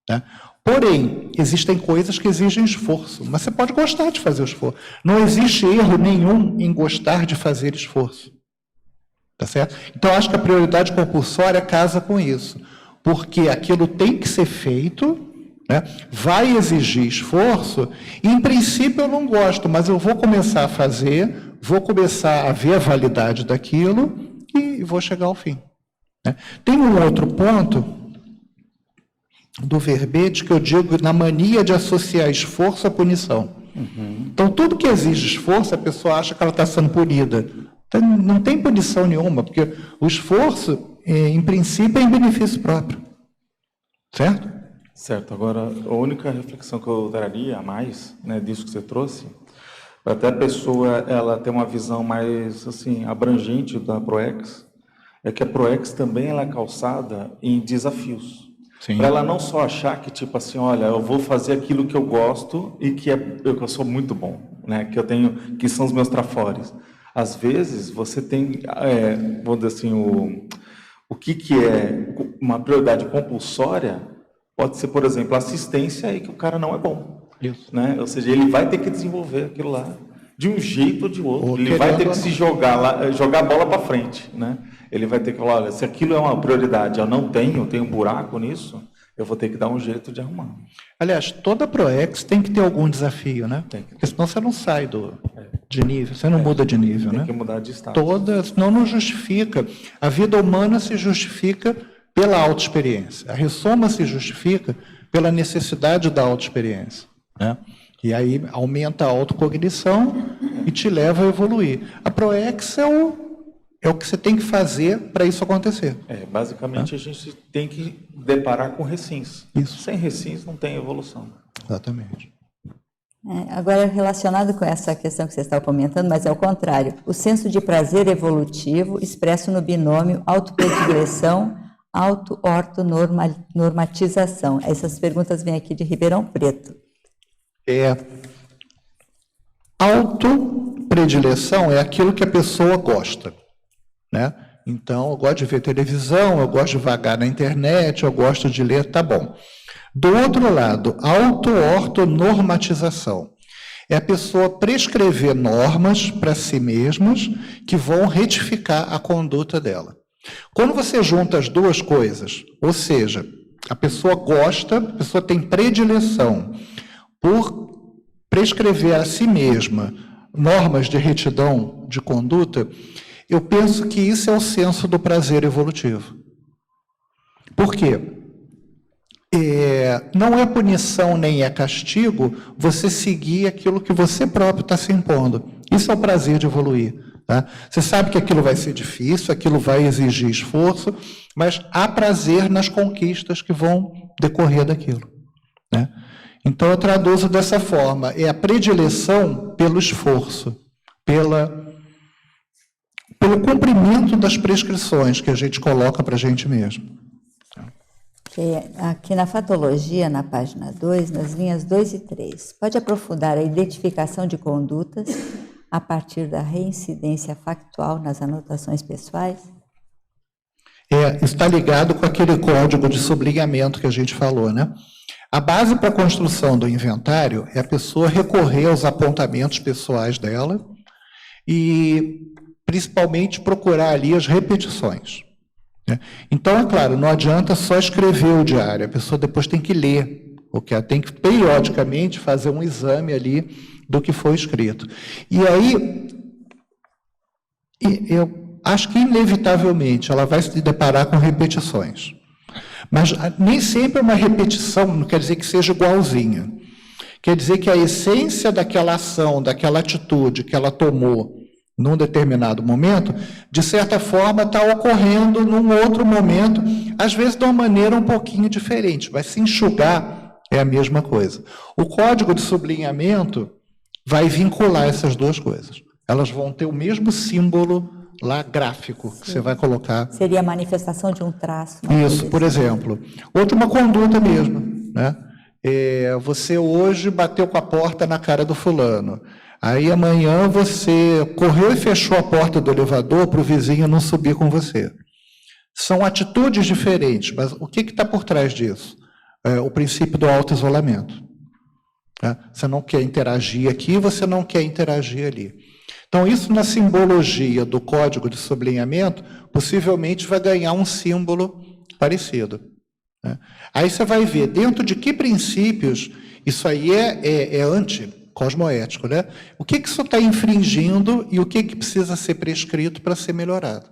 Né? Porém, existem coisas que exigem esforço, mas você pode gostar de fazer o esforço. Não existe erro nenhum em gostar de fazer esforço. Tá certo? Então, acho que a prioridade compulsória casa com isso, porque aquilo tem que ser feito, né? Vai exigir esforço, e, em princípio, eu não gosto, mas eu vou começar a fazer, vou começar a ver a validade daquilo e vou chegar ao fim. Né? Tem um outro ponto do verbete que eu digo na mania de associar esforço à punição. Então, tudo que exige esforço, a pessoa acha que ela está sendo punida. Então, não tem punição nenhuma, porque o esforço, em princípio, é em benefício próprio. Certo? Certo. Agora, a única reflexão que eu daria a mais, né, disso que você trouxe, até a pessoa ela ter uma visão mais assim, abrangente da PROEX, é que a PROEX também ela é calçada em desafios. Para ela não só achar que, tipo assim, olha, eu vou fazer aquilo que eu gosto e que eu sou muito bom, né? Que eu tenho, que são os meus trafores. Às vezes, você tem, vou dizer assim, o que é uma prioridade compulsória, pode ser, por exemplo, assistência e que o cara não é bom. Isso. Né? Ou seja, ele vai ter que desenvolver aquilo lá de um jeito ou de outro. Ele vai ter que se jogar a bola para frente, né? Ele vai ter que falar, olha, se aquilo é uma prioridade, eu não tenho um buraco nisso, eu vou ter que dar um jeito de arrumar. Aliás, toda PROEX tem que ter algum desafio, né? Porque senão você não sai de nível, você não muda de nível, né? Tem que mudar de status. Senão não justifica. A vida humana se justifica pela autoexperiência. A ressoma se justifica pela necessidade da autoexperiência, né? E aí aumenta a autocognição e te leva a evoluir. A PROEX é o que você tem que fazer para isso acontecer. Basicamente, a gente tem que deparar com recins. Isso. Sem recins não tem evolução. Exatamente. Agora, relacionado com essa questão que você estava comentando, mas é o contrário. O senso de prazer evolutivo expresso no binômio autopredileção, auto-ortonormatização. Essas perguntas vêm aqui de Ribeirão Preto. Autopredileção é aquilo que a pessoa gosta. Né? Então, eu gosto de ver televisão, eu gosto de vagar na internet, eu gosto de ler, tá bom. Do outro lado, auto-ortonormatização É a pessoa prescrever normas para si mesmas que vão retificar a conduta dela. Quando você junta as duas coisas, ou seja, a pessoa gosta, a pessoa tem predileção por prescrever a si mesma normas de retidão de conduta, eu penso que isso é o senso do prazer evolutivo. Por quê? Não é punição nem é castigo você seguir aquilo que você próprio está se impondo. Isso é o prazer de evoluir. Tá? Você sabe que aquilo vai ser difícil, aquilo vai exigir esforço, mas há prazer nas conquistas que vão decorrer daquilo. Né? Então, eu traduzo dessa forma, é a predileção pelo esforço, pelo cumprimento das prescrições que a gente coloca para a gente mesmo. Aqui na fatologia, na página 2, nas linhas 2 e 3, pode aprofundar a identificação de condutas a partir da reincidência factual nas anotações pessoais? Está ligado com aquele código de sublinhamento que a gente falou, né? A base para a construção do inventário é a pessoa recorrer aos apontamentos pessoais dela e, principalmente, procurar ali as repetições. Né? Então, é claro, não adianta só escrever o diário, a pessoa depois tem que ler, porque ela tem que, periodicamente, fazer um exame ali do que foi escrito. E aí, eu acho que, inevitavelmente, ela vai se deparar com repetições. Mas nem sempre uma repetição não quer dizer que seja igualzinha. Quer dizer que a essência daquela ação, daquela atitude que ela tomou num determinado momento, de certa forma está ocorrendo num outro momento, às vezes de uma maneira um pouquinho diferente, mas se enxugar é a mesma coisa. O código de sublinhamento vai vincular essas duas coisas. Elas vão ter o mesmo símbolo lá gráfico que você vai colocar. Seria a manifestação de um traço. Isso, por exemplo. Outra, uma conduta mesmo. Né? Você hoje bateu com a porta na cara do fulano. Aí amanhã você correu e fechou a porta do elevador para o vizinho não subir com você. São atitudes diferentes, mas o que está por trás disso? O princípio do auto-isolamento. Né? Você não quer interagir aqui, você não quer interagir ali. Então, isso na simbologia do código de sublinhamento, possivelmente vai ganhar um símbolo parecido. Né? Aí você vai ver dentro de que princípios isso aí é anti-cosmoético, né? O que isso está infringindo e o que precisa ser prescrito para ser melhorado.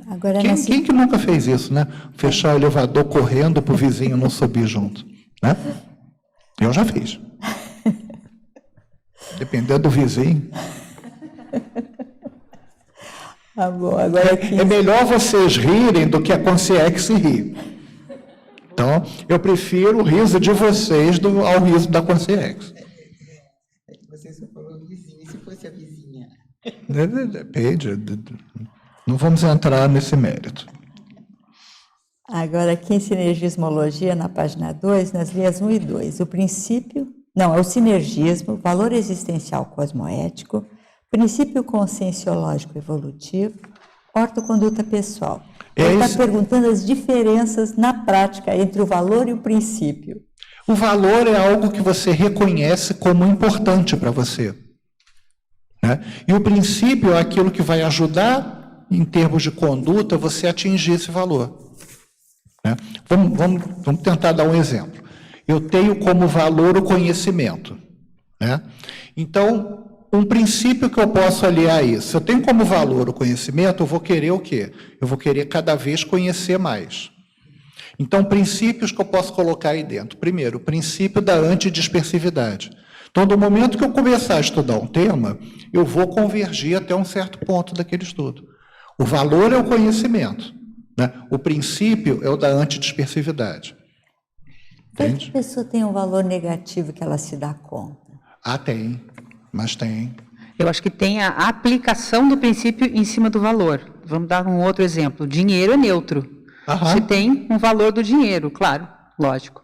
Agora, quem que nunca fez isso, né? Fechar o elevador correndo para o vizinho não subir junto. Né? Eu já fiz. Dependendo do vizinho. Bom, agora aqui... É melhor vocês rirem do que a consciência rir. Então, eu prefiro o riso de vocês ao riso da consciência. Você só falou vizinho, e se fosse a vizinha? Depende. Não vamos entrar nesse mérito. Agora, aqui em Sinergismologia, na página 2, nas linhas 1 e 2, o sinergismo, valor existencial cosmoético, princípio conscienciológico evolutivo, ortoconduta pessoal. Ele está perguntando as diferenças na prática entre o valor e o princípio. O valor é algo que você reconhece como importante para você. Né? E o princípio é aquilo que vai ajudar, em termos de conduta, você atingir esse valor. Né? Vamos tentar dar um exemplo. Eu tenho como valor o conhecimento. Né? Então, um princípio que eu posso aliar a isso. Se eu tenho como valor o conhecimento, eu vou querer o quê? Eu vou querer cada vez conhecer mais. Então, princípios que eu posso colocar aí dentro. Primeiro, o princípio da antidispersividade. Então, do momento que eu começar a estudar um tema, eu vou convergir até um certo ponto daquele estudo. O valor é o conhecimento. Né? O princípio é o da antidispersividade. Por que a pessoa tem um valor negativo que ela se dá conta? Tem, mas tem. Eu acho que tem a aplicação do princípio em cima do valor. Vamos dar um outro exemplo. Dinheiro é neutro. Você tem um valor do dinheiro, claro, lógico.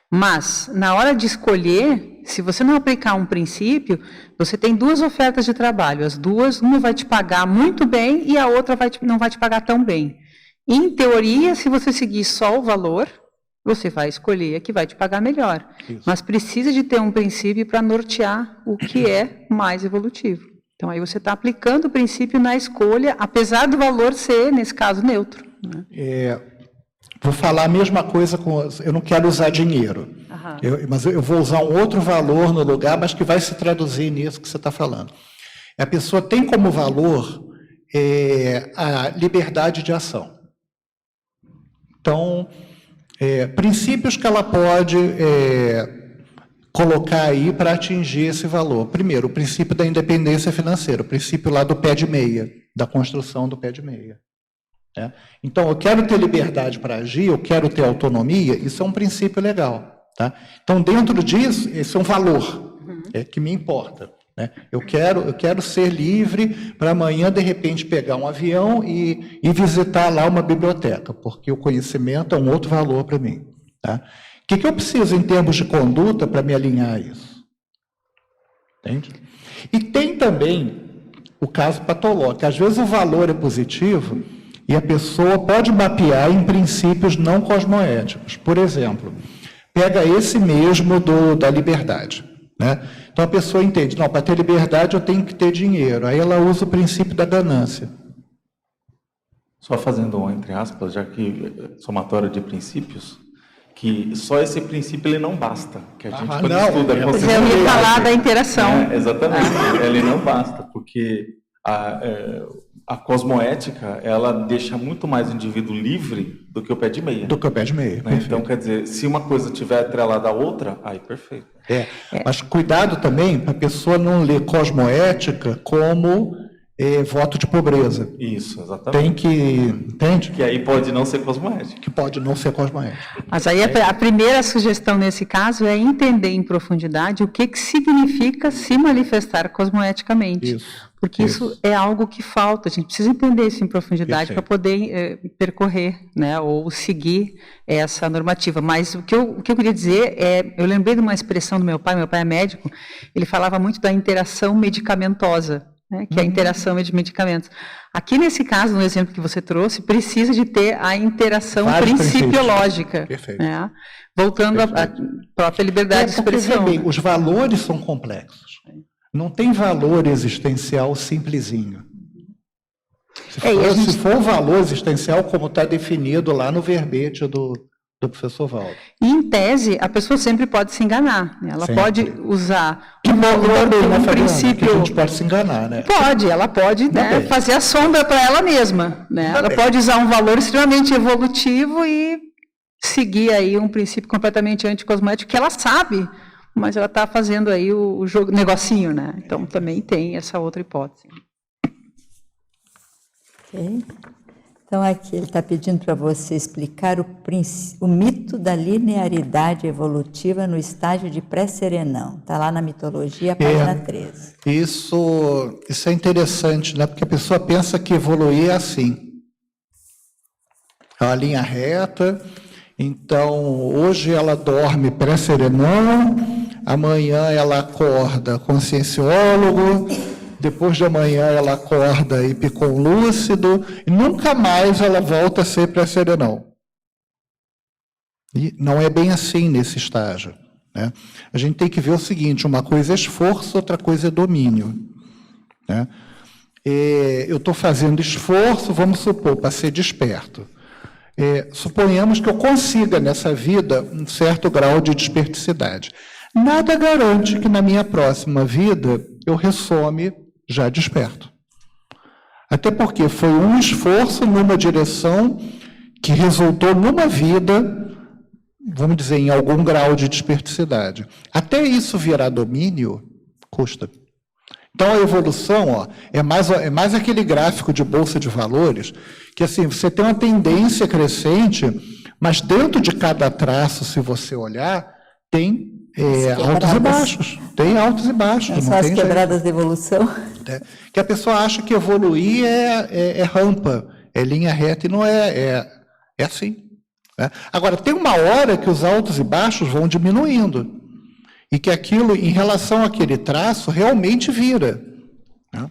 Mas, na hora de escolher, se você não aplicar um princípio, você tem duas ofertas de trabalho. As duas, uma vai te pagar muito bem e a outra não vai te pagar tão bem. Em teoria, se você seguir só o valor, você vai escolher a que vai te pagar melhor. Isso. Mas precisa de ter um princípio para nortear o que é mais evolutivo. Então, aí você está aplicando o princípio na escolha, apesar do valor ser, nesse caso, neutro. Né? Vou falar a mesma coisa, eu não quero usar dinheiro, mas eu vou usar um outro valor no lugar, mas que vai se traduzir nisso que você está falando. A pessoa tem como valor a liberdade de ação. Então, princípios que ela pode colocar aí para atingir esse valor. Primeiro, o princípio da independência financeira, o princípio lá do pé de meia, da construção do pé de meia. Então, eu quero ter liberdade para agir, eu quero ter autonomia, isso é um princípio legal. Tá? Então, dentro disso, esse é um valor que me importa. Né? Eu quero ser livre para amanhã, de repente, pegar um avião e visitar lá uma biblioteca, porque o conhecimento é um outro valor para mim. Tá? O que eu preciso em termos de conduta para me alinhar a isso? Entende? E tem também o caso patológico, que às vezes o valor é positivo e a pessoa pode mapear em princípios não cosmoéticos. Por exemplo, pega esse mesmo da liberdade. Né? Então a pessoa entende, não, para ter liberdade eu tenho que ter dinheiro. Aí ela usa o princípio da ganância. Só fazendo um entre aspas, já que somatório de princípios, que só esse princípio ele não basta. Que a gente quando estuda a consciência, eu ia falar da interação. Exatamente, ele não basta, porque a cosmoética, ela deixa muito mais o indivíduo livre do que o pé de meia. Do que o pé de meia. Né? Então, quer dizer, se uma coisa estiver atrelada à outra, aí perfeito. Mas cuidado também para a pessoa não ler cosmoética como voto de pobreza. Isso, exatamente. Tem que... Entende? Que aí pode não ser cosmoética. Que pode não ser cosmoética. Mas aí a primeira sugestão nesse caso é entender em profundidade o que significa se manifestar cosmoeticamente. Isso. Porque isso é algo que falta, a gente precisa entender isso em profundidade para poder percorrer, né, ou seguir essa normativa. Mas o que eu queria dizer eu lembrei de uma expressão do meu pai é médico, ele falava muito da interação medicamentosa, né, que é a interação de medicamentos. Aqui nesse caso, no exemplo que você trouxe, precisa de ter a interação principiológica. Perfeito. Né, voltando à própria liberdade de expressão. Bem, os valores são complexos. Não tem valor existencial simplesinho. Se for valor existencial, como está definido lá no verbete do professor Valdo. E, em tese, a pessoa sempre pode se enganar. Né? Ela pode usar um valor como um princípio... A gente pode se enganar, né? Ela pode fazer a sombra para ela mesma. Né? Ela pode usar um valor extremamente evolutivo e seguir aí um princípio completamente anticosmoético que ela sabe, mas ela está fazendo aí o jogo, negocinho, né? Então, também tem essa outra hipótese. Ok. Então, aqui ele está pedindo para você explicar o mito da linearidade evolutiva no estágio de pré-serenão. Está lá na mitologia, página 13. Isso é interessante, né? Porque a pessoa pensa que evoluir é assim. É uma linha reta. Então, hoje ela dorme pré-serenão, amanhã ela acorda conscienciólogo, depois de amanhã ela acorda hipiconlúcido, e nunca mais ela volta a ser pré-serenão. E não é bem assim nesse estágio. Né? A gente tem que ver o seguinte, uma coisa é esforço, outra coisa é domínio. Né? Eu estou fazendo esforço, vamos supor, para ser desperto. Suponhamos que eu consiga nessa vida um certo grau de desperticidade. Nada garante que na minha próxima vida eu ressome já desperto. Até porque foi um esforço numa direção que resultou numa vida, vamos dizer, em algum grau de desperticidade. Até isso virar domínio, custa. Então, a evolução é mais aquele gráfico de bolsa de valores, que assim, você tem uma tendência crescente, mas dentro de cada traço, se você olhar, tem altos e baixos. Tem altos e baixos. São as quebradas da evolução. Que a pessoa acha que evoluir é rampa, é linha reta, e não é assim. Né? Agora, tem uma hora que os altos e baixos vão diminuindo. E que aquilo, em relação àquele traço, realmente vira. Né?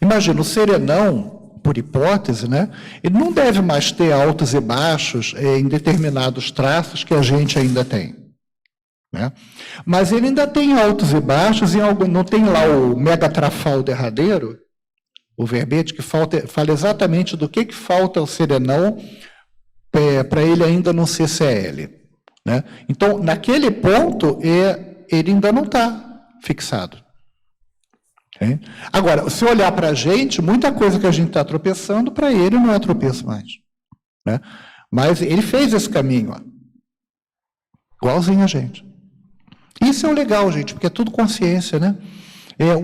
Imagina, o serenão, por hipótese, né, ele não deve mais ter altos e baixos em determinados traços que a gente ainda tem. Né? Mas ele ainda tem altos e baixos, não tem lá o megatrafal derradeiro, o verbete, que fala exatamente do que falta ao serenão para ele ainda não ser CL. Né? Então, naquele ponto, ele ainda não está fixado. Okay? Agora, se olhar para a gente, muita coisa que a gente está tropeçando, para ele não é tropeço mais. Né? Mas ele fez esse caminho, ó, igualzinho a gente. Isso é o legal, gente, porque é tudo consciência, né?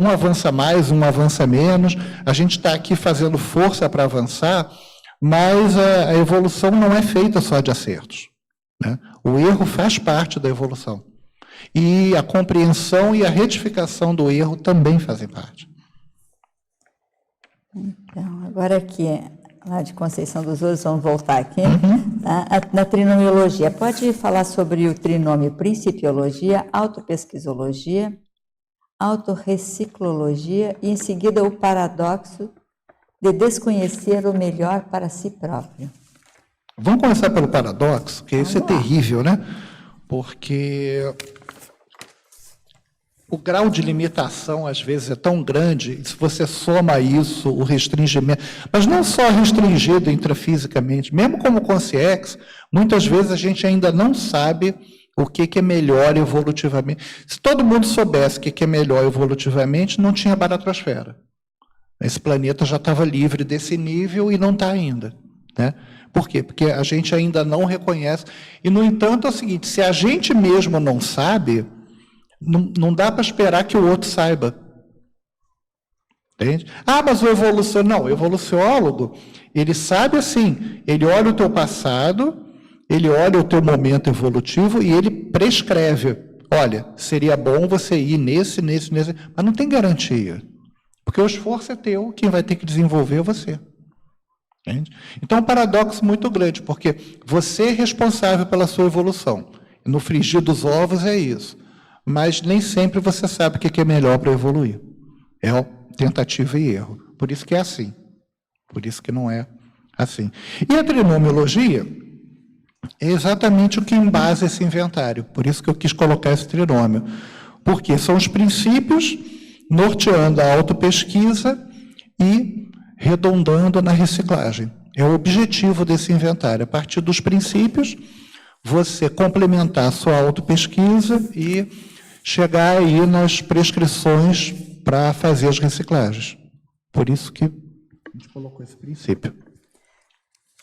Um avança mais, um avança menos. A gente está aqui fazendo força para avançar, mas a evolução não é feita só de acertos. Né? O erro faz parte da evolução. E a compreensão e a retificação do erro também fazem parte. Então, agora aqui, lá de Conceição dos Ouros, vamos voltar aqui, na trinomiologia. Pode falar sobre o trinômio principiologia, autopesquisologia, autorreciclologia e, em seguida, o paradoxo de desconhecer o melhor para si próprio. Vamos começar pelo paradoxo, que isso é terrível, né? Porque o grau de limitação, às vezes, é tão grande, se você soma isso, o restringimento, mas não só restringido intrafisicamente, mesmo como consciex, muitas vezes a gente ainda não sabe o que é melhor evolutivamente. Se todo mundo soubesse o que é melhor evolutivamente, não tinha baratrosfera. Esse planeta já estava livre desse nível e não está ainda. Né? Por quê? Porque a gente ainda não reconhece. E, no entanto, é o seguinte, se a gente mesmo não sabe, não dá para esperar que o outro saiba. Entende? Mas o o evoluciólogo, ele sabe assim, ele olha o teu passado, ele olha o teu momento evolutivo e ele prescreve. Olha, seria bom você ir nesse, mas não tem garantia. Porque o esforço é teu, quem vai ter que desenvolver é você. Entende? Então, é um paradoxo muito grande, porque você é responsável pela sua evolução. No frigir dos ovos é isso. Mas nem sempre você sabe o que é melhor para evoluir. É tentativa e erro. Por isso que é assim. Por isso que não é assim. E a trinomiologia é exatamente o que embasa esse inventário. Por isso que eu quis colocar esse trinômio. Porque são os princípios norteando a autopesquisa e redondando na reciclagem. É o objetivo desse inventário. A partir dos princípios, você complementar a sua autopesquisa e chegar aí nas prescrições para fazer as reciclagens. Por isso que a gente colocou esse princípio.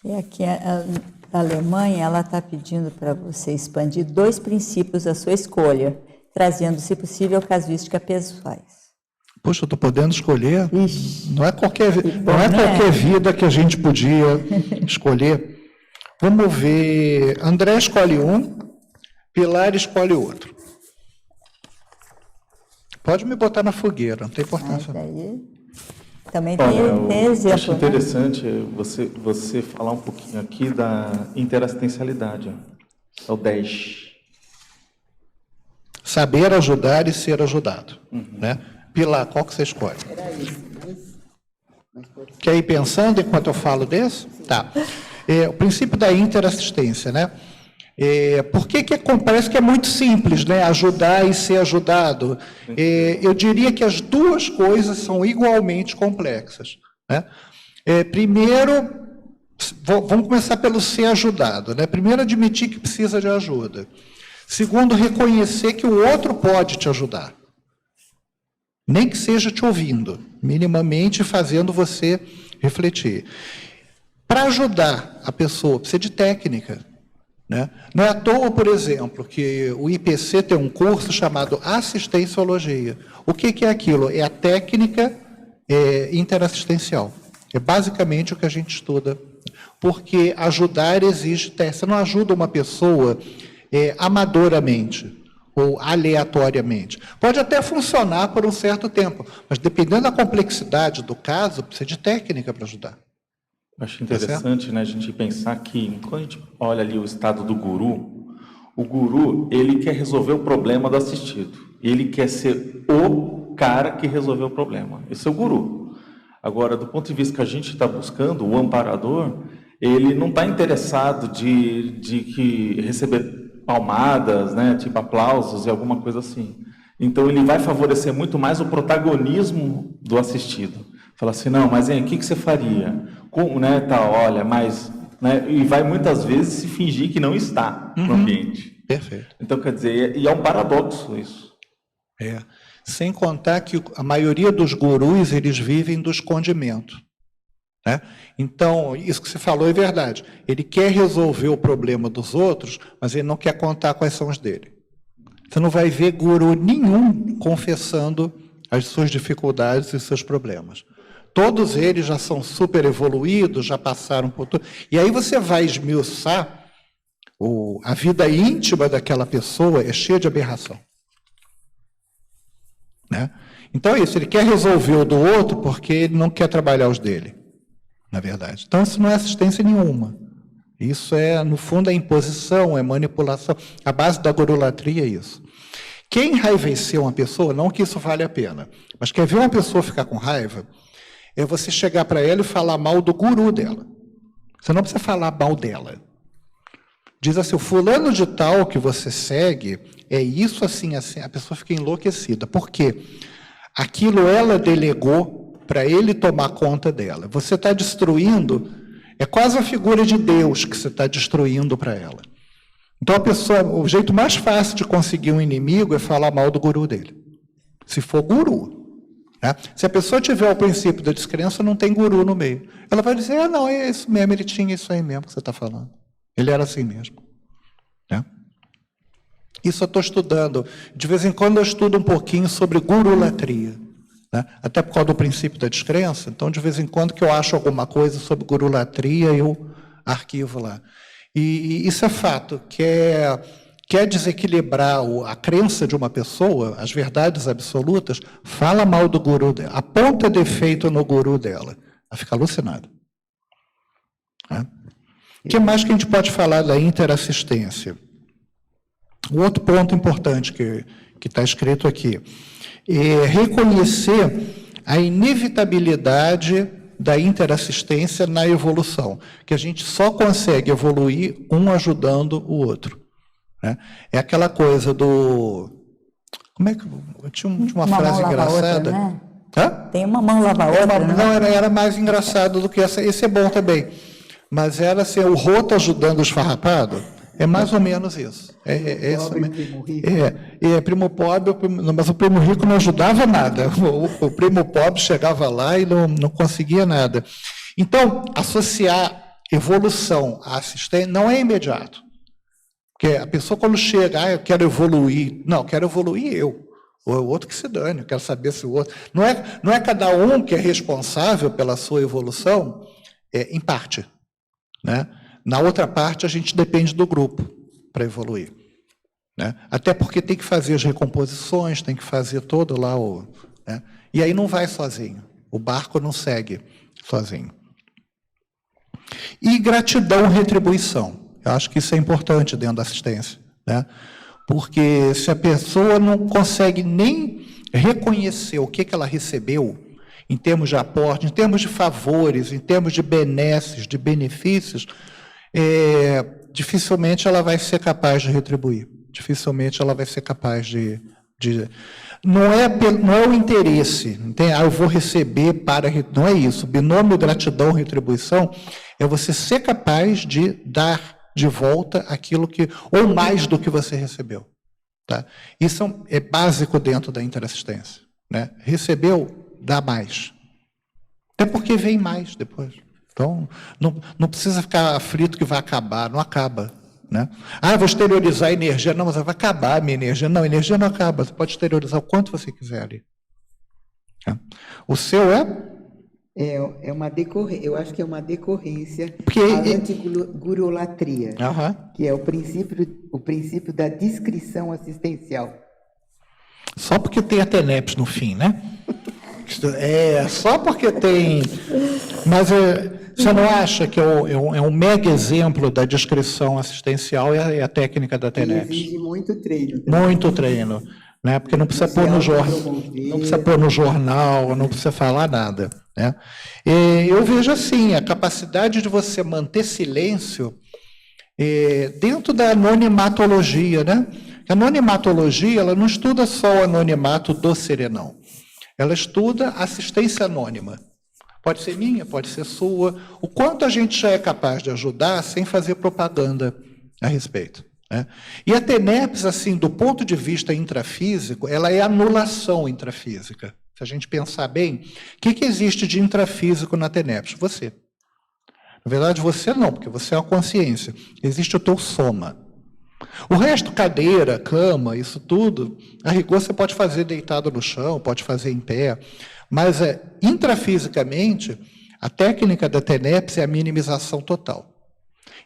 E aqui a Alemanha, ela está pedindo para você expandir 2 princípios à sua escolha, trazendo, se possível, casuística pessoais. Poxa, eu estou podendo escolher? Ixi, não é qualquer vida que a gente podia escolher. Vamos ver. André escolhe um, Pilar escolhe outro. Pode me botar na fogueira, não tem importância. Daí, também tem exemplo. Acho interessante você falar um pouquinho aqui da interassistencialidade. É o 10. Saber ajudar e ser ajudado. Né? Pilar, qual que você escolhe? Era isso, Quer ir pensando enquanto eu falo desse? Tá. O princípio da interassistência, né? Parece que é muito simples, né? Ajudar e ser ajudado. Eu diria que as duas coisas são igualmente complexas. Né? Primeiro, vamos começar pelo ser ajudado. Né? Primeiro, admitir que precisa de ajuda. Segundo, reconhecer que o outro pode te ajudar. Nem que seja te ouvindo, minimamente fazendo você refletir. Para ajudar a pessoa, precisa de técnica. Né? Não é à toa, por exemplo, que o IPC tem um curso chamado assistenciologia. O que é aquilo? É a técnica interassistencial. É basicamente o que a gente estuda. Porque ajudar exige teste. Você não ajuda uma pessoa amadoramente ou aleatoriamente. Pode até funcionar por um certo tempo, mas dependendo da complexidade do caso, precisa de técnica para ajudar. Acho interessante, né, a gente pensar que, quando a gente olha ali o estado do guru, o guru, ele quer resolver o problema do assistido. Ele quer ser o cara que resolveu o problema. Esse é o guru. Agora, do ponto de vista que a gente está buscando, o amparador, ele não está interessado de receber palmadas, né, tipo aplausos e alguma coisa assim. Então, ele vai favorecer muito mais o protagonismo do assistido. Fala assim, não, mas o que você faria? Como, né, tá, olha, mas... Né, e vai muitas vezes se fingir que não está no ambiente. Perfeito. Então, quer dizer, e é um paradoxo isso. Sem contar que a maioria dos gurus, eles vivem do escondimento. Né? Então, isso que você falou é verdade. Ele quer resolver o problema dos outros, mas ele não quer contar quais são os dele. Você não vai ver guru nenhum confessando as suas dificuldades e seus problemas. Todos eles já são super evoluídos, já passaram por tudo. E aí você vai esmiuçar, a vida íntima daquela pessoa é cheia de aberração. Né? Então é isso, ele quer resolver o do outro porque ele não quer trabalhar os dele, na verdade. Então isso não é assistência nenhuma. Isso é, no fundo, é imposição, é manipulação. A base da gurulatria é isso. Quem enraivecer uma pessoa, não que isso vale a pena, mas quer ver uma pessoa ficar com raiva, é você chegar para ela e falar mal do guru dela. Você não precisa falar mal dela. Diz assim, o fulano de tal que você segue, é isso assim, assim, a pessoa fica enlouquecida. Por quê? Aquilo ela delegou para ele tomar conta dela. Você está destruindo, é quase a figura de Deus que você está destruindo para ela. Então, a pessoa, o jeito mais fácil de conseguir um inimigo é falar mal do guru dele. Se for guru. Né? Se a pessoa tiver o princípio da descrença, não tem guru no meio. Ela vai dizer, não, é isso mesmo, ele tinha isso aí mesmo que você está falando. Ele era assim mesmo. Né? Isso eu estou estudando. De vez em quando eu estudo um pouquinho sobre gurulatria. Né? Até por causa do princípio da descrença. Então, de vez em quando que eu acho alguma coisa sobre gurulatria, eu arquivo lá. E isso é fato, quer desequilibrar a crença de uma pessoa, as verdades absolutas, fala mal do guru dela, aponta defeito no guru dela. Ela fica alucinada. Né? O que mais que a gente pode falar da interassistência? Um outro ponto importante que está escrito aqui é reconhecer a inevitabilidade da interassistência na evolução, que a gente só consegue evoluir um ajudando o outro. Né? É aquela coisa do... Como é que... Tinha uma frase engraçada. Outra, né? Hã? Tem uma mão lava a outra, né? Não, era mais engraçado do que essa. Esse é bom também. Mas era assim, o roto ajudando o esfarrapado. É mais ou menos isso. Primo pobre, mas o primo rico não ajudava nada. O primo pobre chegava lá e não conseguia nada. Então, associar evolução à assistência não é imediato. Porque a pessoa, quando chega, eu quero evoluir. Não, quero evoluir eu. O outro que se dane, eu quero saber se o outro... Não é cada um que é responsável pela sua evolução, em parte. Né? Na outra parte, a gente depende do grupo para evoluir. Né? Até porque tem que fazer as recomposições, tem que fazer todo lá o... Né? E aí não vai sozinho. O barco não segue sozinho. E gratidão, retribuição. Eu acho que isso é importante dentro da assistência. Né? Porque se a pessoa não consegue nem reconhecer o que ela recebeu, em termos de aporte, em termos de favores, em termos de benesses, de benefícios, dificilmente ela vai ser capaz de retribuir. Dificilmente ela vai ser capaz de... Não é o interesse, eu vou receber para... Não é isso. Binômio gratidão-retribuição é você ser capaz de dar de volta aquilo que... ou mais do que você recebeu. Tá? Isso é básico dentro da interassistência. Né? Recebeu, dá mais. Até porque vem mais depois. Então, não precisa ficar aflito que vai acabar, não acaba. Né? Vou exteriorizar a energia. Não, mas vai acabar a minha energia. Não, a energia não acaba. Você pode exteriorizar o quanto você quiser ali. O seu é uma decorrência, eu acho que é uma decorrência da antigurulatria, que é o princípio da discrição assistencial. Só porque tem a TENEPS no fim, né? Só porque tem... Mas você não acha que é um mega exemplo da discrição assistencial é a técnica da TENEPS? Exige muito treino. Também. Muito treino. né? Porque não precisa pôr no jornal, não precisa falar nada, né? E eu vejo assim, a capacidade de você manter silêncio dentro da anonimatologia, né? A anonimatologia, ela não estuda só o anonimato do serenão, ela estuda assistência anônima. Pode ser minha, pode ser sua. O quanto a gente já é capaz de ajudar sem fazer propaganda a respeito, né? E a TENEPS, assim, do ponto de vista intrafísico, ela é anulação intrafísica. Se a gente pensar bem, o que existe de intrafísico na TENEPS? Você. Na verdade, você não, porque você é uma consciência. Existe o teu soma. O resto, cadeira, cama, isso tudo, a rigor você pode fazer deitado no chão, pode fazer em pé, mas intrafisicamente, a técnica da TENEPS é a minimização total.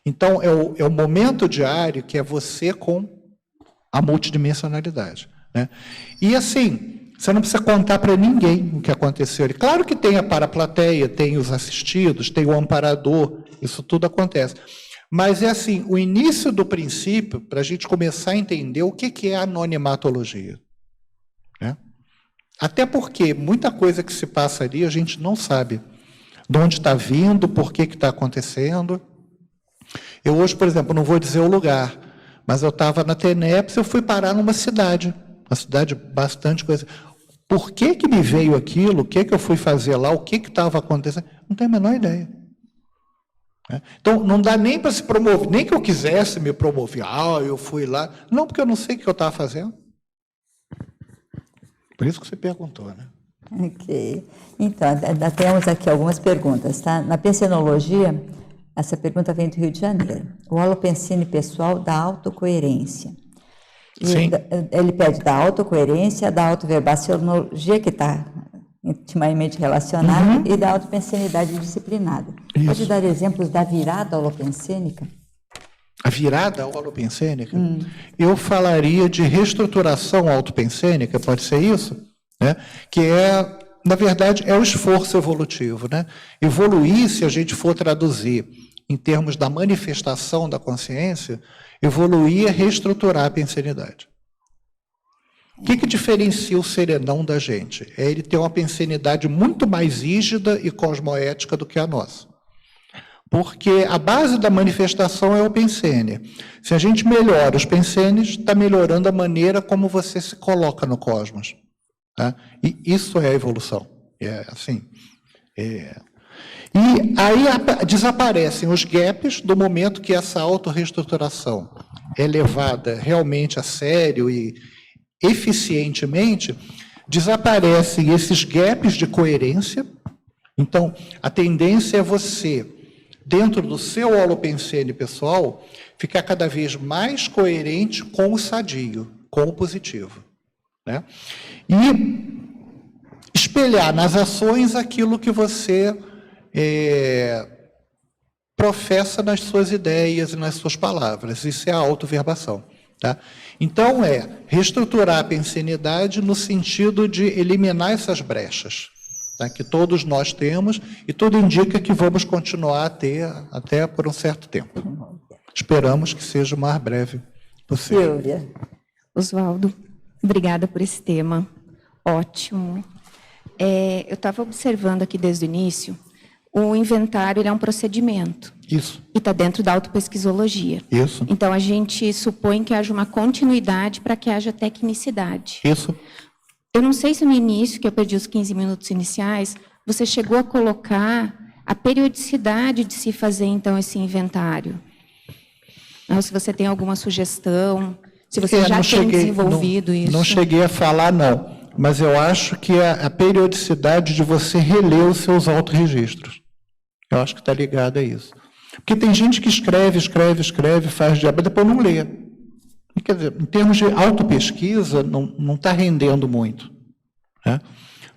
Então, é o momento diário que é você com a multidimensionalidade, né? E assim, você não precisa contar para ninguém o que aconteceu. E claro que tem a paraplateia, tem os assistidos, tem o amparador, isso tudo acontece. Mas é assim, o início do princípio, para a gente começar a entender o que é a anonimatologia, né? Até porque muita coisa que se passa ali a gente não sabe de onde está vindo, por que está acontecendo. Eu hoje, por exemplo, não vou dizer o lugar, mas eu estava na TENEPS, eu fui parar numa cidade, uma cidade bastante coisa. Por que me veio aquilo? O que eu fui fazer lá? O que estava acontecendo? Não tenho a menor ideia. Então, não dá nem para se promover, nem que eu quisesse me promover. Eu fui lá. Não, porque eu não sei o que eu estava fazendo. Por isso que você perguntou, né? Ok. Então, temos aqui algumas perguntas, tá? Na pensenologia, essa pergunta vem do Rio de Janeiro. O holopensene pessoal da autocoerência. Sim. Ele pede da autocoerência, da autoverbaciologia, que está intimamente relacionada, e da autopensenidade disciplinada. Isso. Pode dar exemplos da virada holopensênica? A virada holopensênica? Eu falaria de reestruturação autopensênica, pode ser isso? Né? Que na verdade, é o esforço evolutivo, né? Evoluir, se a gente for traduzir em termos da manifestação da consciência, evoluir é reestruturar a pensenidade. O que diferencia o serenão da gente? É ele ter uma pensenidade muito mais rígida e cosmoética do que a nossa. Porque a base da manifestação é o pensene. Se a gente melhora os pensenes, está melhorando a maneira como você se coloca no cosmos. Tá? E isso é a evolução. E aí desaparecem os gaps do momento que essa autorreestruturação é levada realmente a sério e eficientemente, desaparecem esses gaps de coerência. Então, a tendência é você, dentro do seu holopensene pessoal, ficar cada vez mais coerente com o sadio, com o positivo, né? E espelhar nas ações aquilo que você professa nas suas ideias e nas suas palavras. Isso é a autoverbação, tá? Então, reestruturar a pensenidade no sentido de eliminar essas brechas, tá, que todos nós temos, e tudo indica que vamos continuar a ter até por um certo tempo. Esperamos que seja o mais breve possível. Silvia. Oswaldo, obrigada por esse tema. Ótimo. Eu estava observando aqui desde o início, o inventário ele é um procedimento. Isso. E está dentro da autopesquisologia. Isso. Então, a gente supõe que haja uma continuidade para que haja tecnicidade. Isso. Eu não sei se no início, que eu perdi os 15 minutos iniciais, você chegou a colocar a periodicidade de se fazer, então, esse inventário. Ou se você tem alguma sugestão, se você já tem desenvolvido isso. Não cheguei a falar, não. Mas eu acho que a periodicidade de você reler os seus autorregistros. Eu acho que está ligado a isso. Porque tem gente que escreve, faz diabo, depois não lê. Quer dizer, em termos de autopesquisa, não está rendendo muito, né?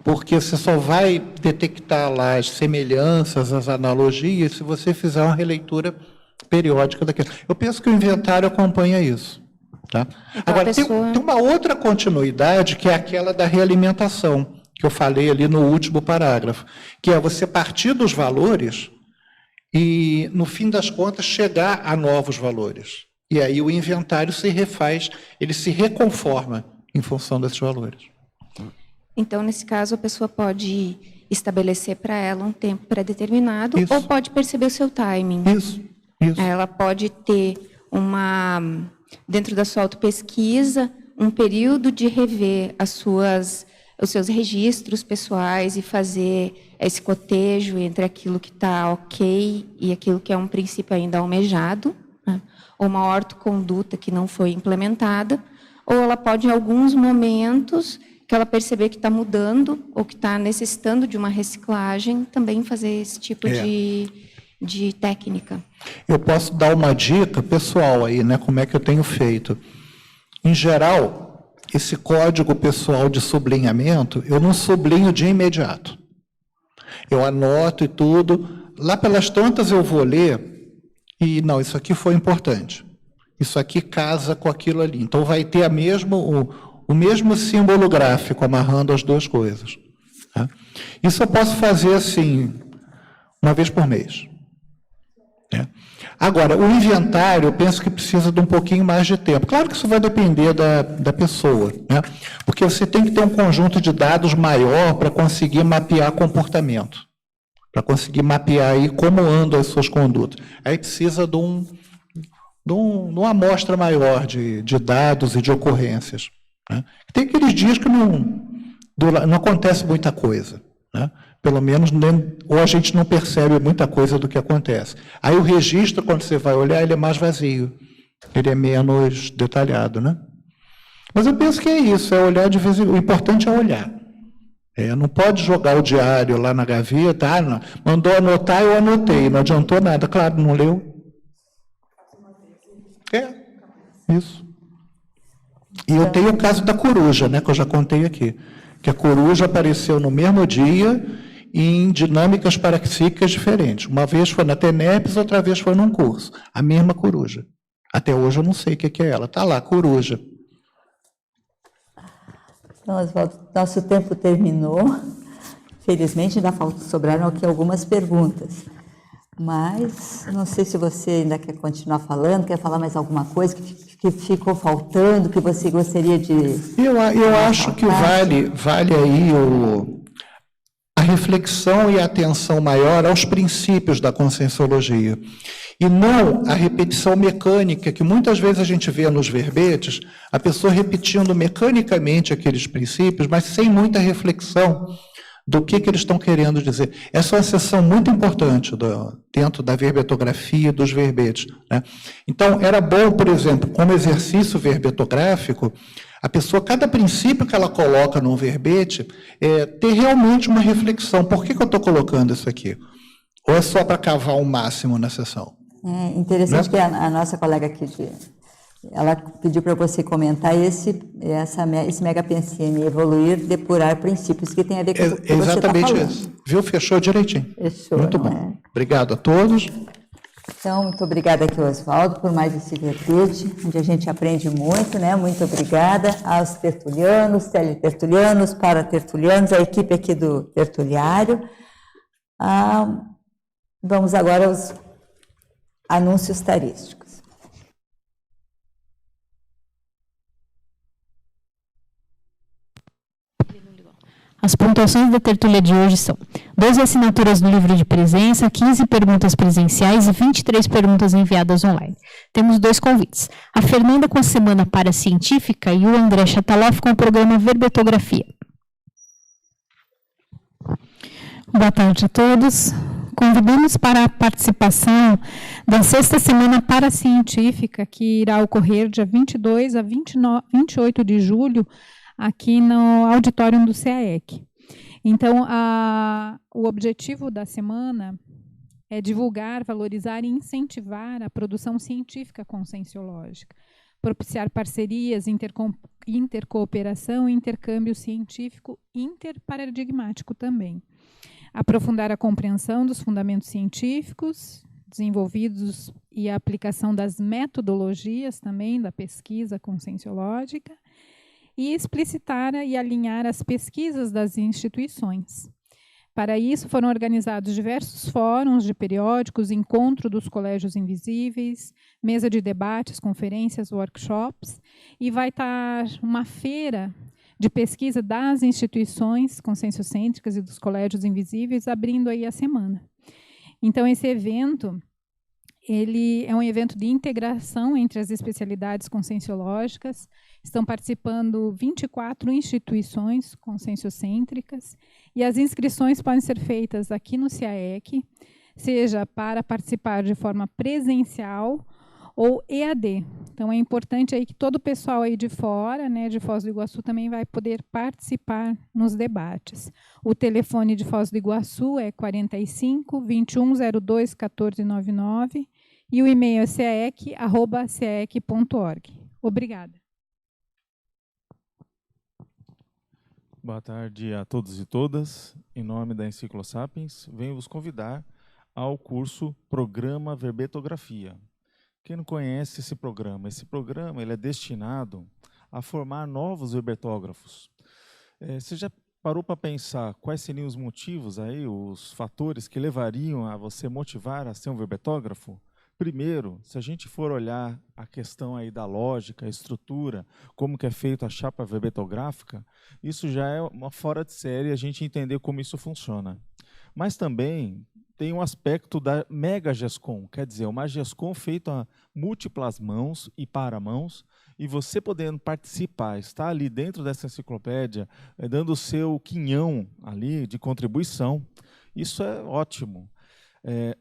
Porque você só vai detectar lá as semelhanças, as analogias, se você fizer uma releitura periódica daquilo. Eu penso que o inventário acompanha isso. Tá? Então, agora, tem uma outra continuidade, que é aquela da realimentação, que eu falei ali no último parágrafo, que é você partir dos valores e, no fim das contas, chegar a novos valores. E aí o inventário se refaz, ele se reconforma em função desses valores. Então, nesse caso, a pessoa pode estabelecer para ela um tempo pré-determinado Isso. ou pode perceber o seu timing. Isso. Ela pode ter dentro da sua autopesquisa, um período de rever os seus registros pessoais e fazer esse cotejo entre aquilo que está ok e aquilo que é um princípio ainda almejado, né? Ou uma ortoconduta que não foi implementada, ou ela pode, em alguns momentos, que ela perceber que está mudando ou que está necessitando de uma reciclagem, também fazer esse tipo de técnica. Eu posso dar uma dica pessoal aí, né? Como é que eu tenho feito. Em geral, esse código pessoal de sublinhamento, eu não sublinho de imediato. Eu anoto e tudo. Lá pelas tantas eu vou ler e, não, isso aqui foi importante. Isso aqui casa com aquilo ali. Então, vai ter o mesmo símbolo gráfico amarrando as duas coisas. Tá? Isso eu posso fazer assim, uma vez por mês. Né? Agora, o inventário, eu penso que precisa de um pouquinho mais de tempo. Claro que isso vai depender da pessoa, né? Porque você tem que ter um conjunto de dados maior para conseguir mapear comportamento, para conseguir mapear aí como andam as suas condutas. Aí precisa de uma amostra maior de dados e de ocorrências. Né? Tem aqueles dias que não acontece muita coisa, né? Pelo menos, ou a gente não percebe muita coisa do que acontece. Aí o registro, quando você vai olhar, ele é mais vazio, ele é menos detalhado, né? Mas eu penso que é isso, é olhar de vez em quando. O importante é olhar. Não pode jogar o diário lá na gaveta, mandou anotar, eu anotei, não adiantou nada. Claro, não leu. Isso. E eu tenho o caso da coruja, né, que eu já contei aqui, que a coruja apareceu no mesmo dia em dinâmicas parapsíquicas diferentes. Uma vez foi na TENEPS, outra vez foi num curso. A mesma coruja. Até hoje eu não sei o que é ela. Está lá, coruja. Então, Oswaldo, nosso tempo terminou. Felizmente, ainda sobraram aqui algumas perguntas. Mas, não sei se você ainda quer continuar falando, quer falar mais alguma coisa que ficou faltando, que você gostaria de... Eu acho que vale aí a reflexão e a atenção maior aos princípios da conscienciologia. E não a repetição mecânica, que muitas vezes a gente vê nos verbetes, a pessoa repetindo mecanicamente aqueles princípios, mas sem muita reflexão do que eles estão querendo dizer. Essa é uma seção muito importante dentro da verbetografia dos verbetes. Né? Então, era bom, por exemplo, como exercício verbetográfico, a pessoa, cada princípio que ela coloca num verbete, ter realmente uma reflexão. Por que eu estou colocando isso aqui? Ou é só para cavar o máximo na sessão? É interessante, né? Que a nossa colega aqui, ela pediu para você comentar esse mega PCM, evoluir, depurar princípios, que tem a ver com o que você está falando. Exatamente isso. Viu? Fechou direitinho. Fechou. Muito bom. Obrigado a todos. Então, muito obrigada aqui, Oswaldo, por mais esse verbete, onde a gente aprende muito, né? Muito obrigada aos tertulianos, teletertulianos, paratertulianos, a equipe aqui do tertuliário. Vamos agora aos anúncios tarísticos. As pontuações da tertúlia de hoje são 12 assinaturas do livro de presença, 15 perguntas presenciais e 23 perguntas enviadas online. Temos 2 convites. A Fernanda com a Semana Paracientífica e o André Chataloff com o programa Verbetografia. Boa tarde a todos. Convidamos para a participação da 6ª Semana Paracientífica, que irá ocorrer dia 22 a 28 de julho, aqui no auditório do CAEC. Então, o objetivo da semana é divulgar, valorizar e incentivar a produção científica conscienciológica, propiciar parcerias, intercooperação e intercâmbio científico interparadigmático também. Aprofundar a compreensão dos fundamentos científicos desenvolvidos e a aplicação das metodologias também da pesquisa conscienciológica e explicitar e alinhar as pesquisas das instituições. Para isso, foram organizados diversos fóruns de periódicos, encontro dos colégios invisíveis, mesa de debates, conferências, workshops, e vai estar uma feira de pesquisa das instituições conscienciocêntricas e dos colégios invisíveis, abrindo aí a semana. Então, esse evento, ele é um evento de integração entre as especialidades conscienciológicas. Estão participando 24 instituições conscienciocêntricas e as inscrições podem ser feitas aqui no CAEC, seja para participar de forma presencial ou EAD. Então, é importante aí que todo o pessoal aí de fora, né, de Foz do Iguaçu, também vai poder participar nos debates. O telefone de Foz do Iguaçu é 45 2102 1499 e o e-mail é caec@caec.org. Obrigada. Boa tarde a todos e todas. Em nome da Enciclosapiens, venho vos convidar ao curso Programa Verbetografia. Quem não conhece esse programa ele é destinado a formar novos verbetógrafos. Você já parou para pensar quais seriam os motivos, aí, os fatores que levariam a você motivar a ser um verbetógrafo? Primeiro, se a gente for olhar a questão aí da lógica, a estrutura, como que é feita a chapa verbetográfica, isso já é uma fora de série a gente entender como isso funciona. Mas também tem um aspecto da mega GESCOM, quer dizer, uma GESCOM feita a múltiplas mãos e para mãos, e você podendo participar, estar ali dentro dessa enciclopédia, dando o seu quinhão ali de contribuição, isso é ótimo.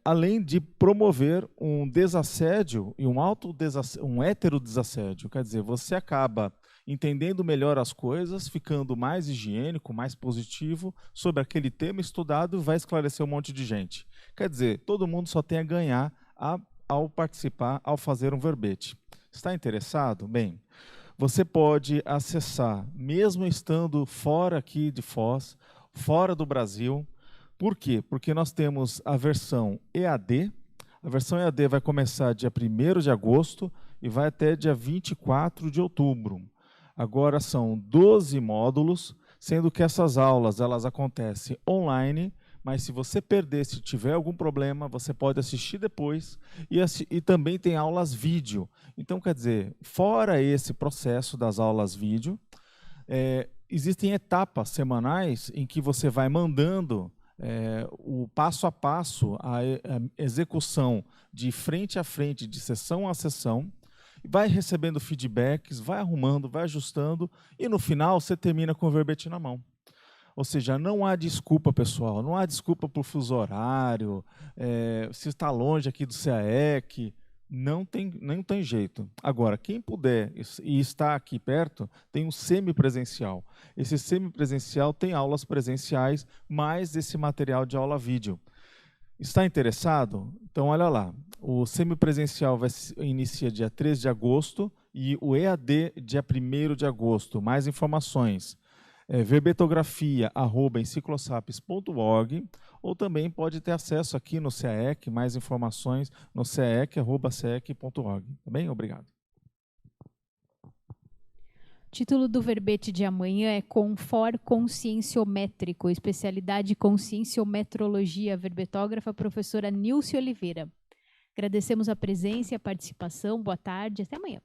Além de promover um desassédio e um heterodesassédio, quer dizer, você acaba entendendo melhor as coisas, ficando mais higiênico, mais positivo sobre aquele tema estudado, vai esclarecer um monte de gente. Quer dizer, todo mundo só tem a ganhar ao participar, ao fazer um verbete. Está interessado? Bem, você pode acessar, mesmo estando fora aqui de Foz, fora do Brasil. Por quê? Porque nós temos a versão EAD. A versão EAD vai começar dia 1º de agosto e vai até dia 24 de outubro. Agora são 12 módulos, sendo que essas aulas elas acontecem online, mas se você perder, se tiver algum problema, você pode assistir depois e também tem aulas vídeo. Então, quer dizer, fora esse processo das aulas vídeo, existem etapas semanais em que você vai mandando o passo a passo, a execução de frente a frente, de sessão a sessão, vai recebendo feedbacks, vai arrumando, vai ajustando, e no final você termina com o verbete na mão. Ou seja, não há desculpa, pessoal, não há desculpa por fuso horário, se está longe aqui do CAEC, não tem jeito. Agora, quem puder e está aqui perto, tem um semipresencial. Esse semipresencial tem aulas presenciais, mais esse material de aula vídeo. Está interessado? Então, olha lá. O semipresencial inicia dia 13 de agosto e o EAD dia 1º de agosto. Mais informações. verbetografia@enciclosapiens.org, ou também pode ter acesso aqui no CAEC, mais informações no caec@caec.org. Tá bem? Obrigado. Título do verbete de amanhã é Confor Conscienciométrico, especialidade Conscienciometrologia, verbetógrafa, professora Nilce Oliveira. Agradecemos a presença e a participação. Boa tarde, até amanhã.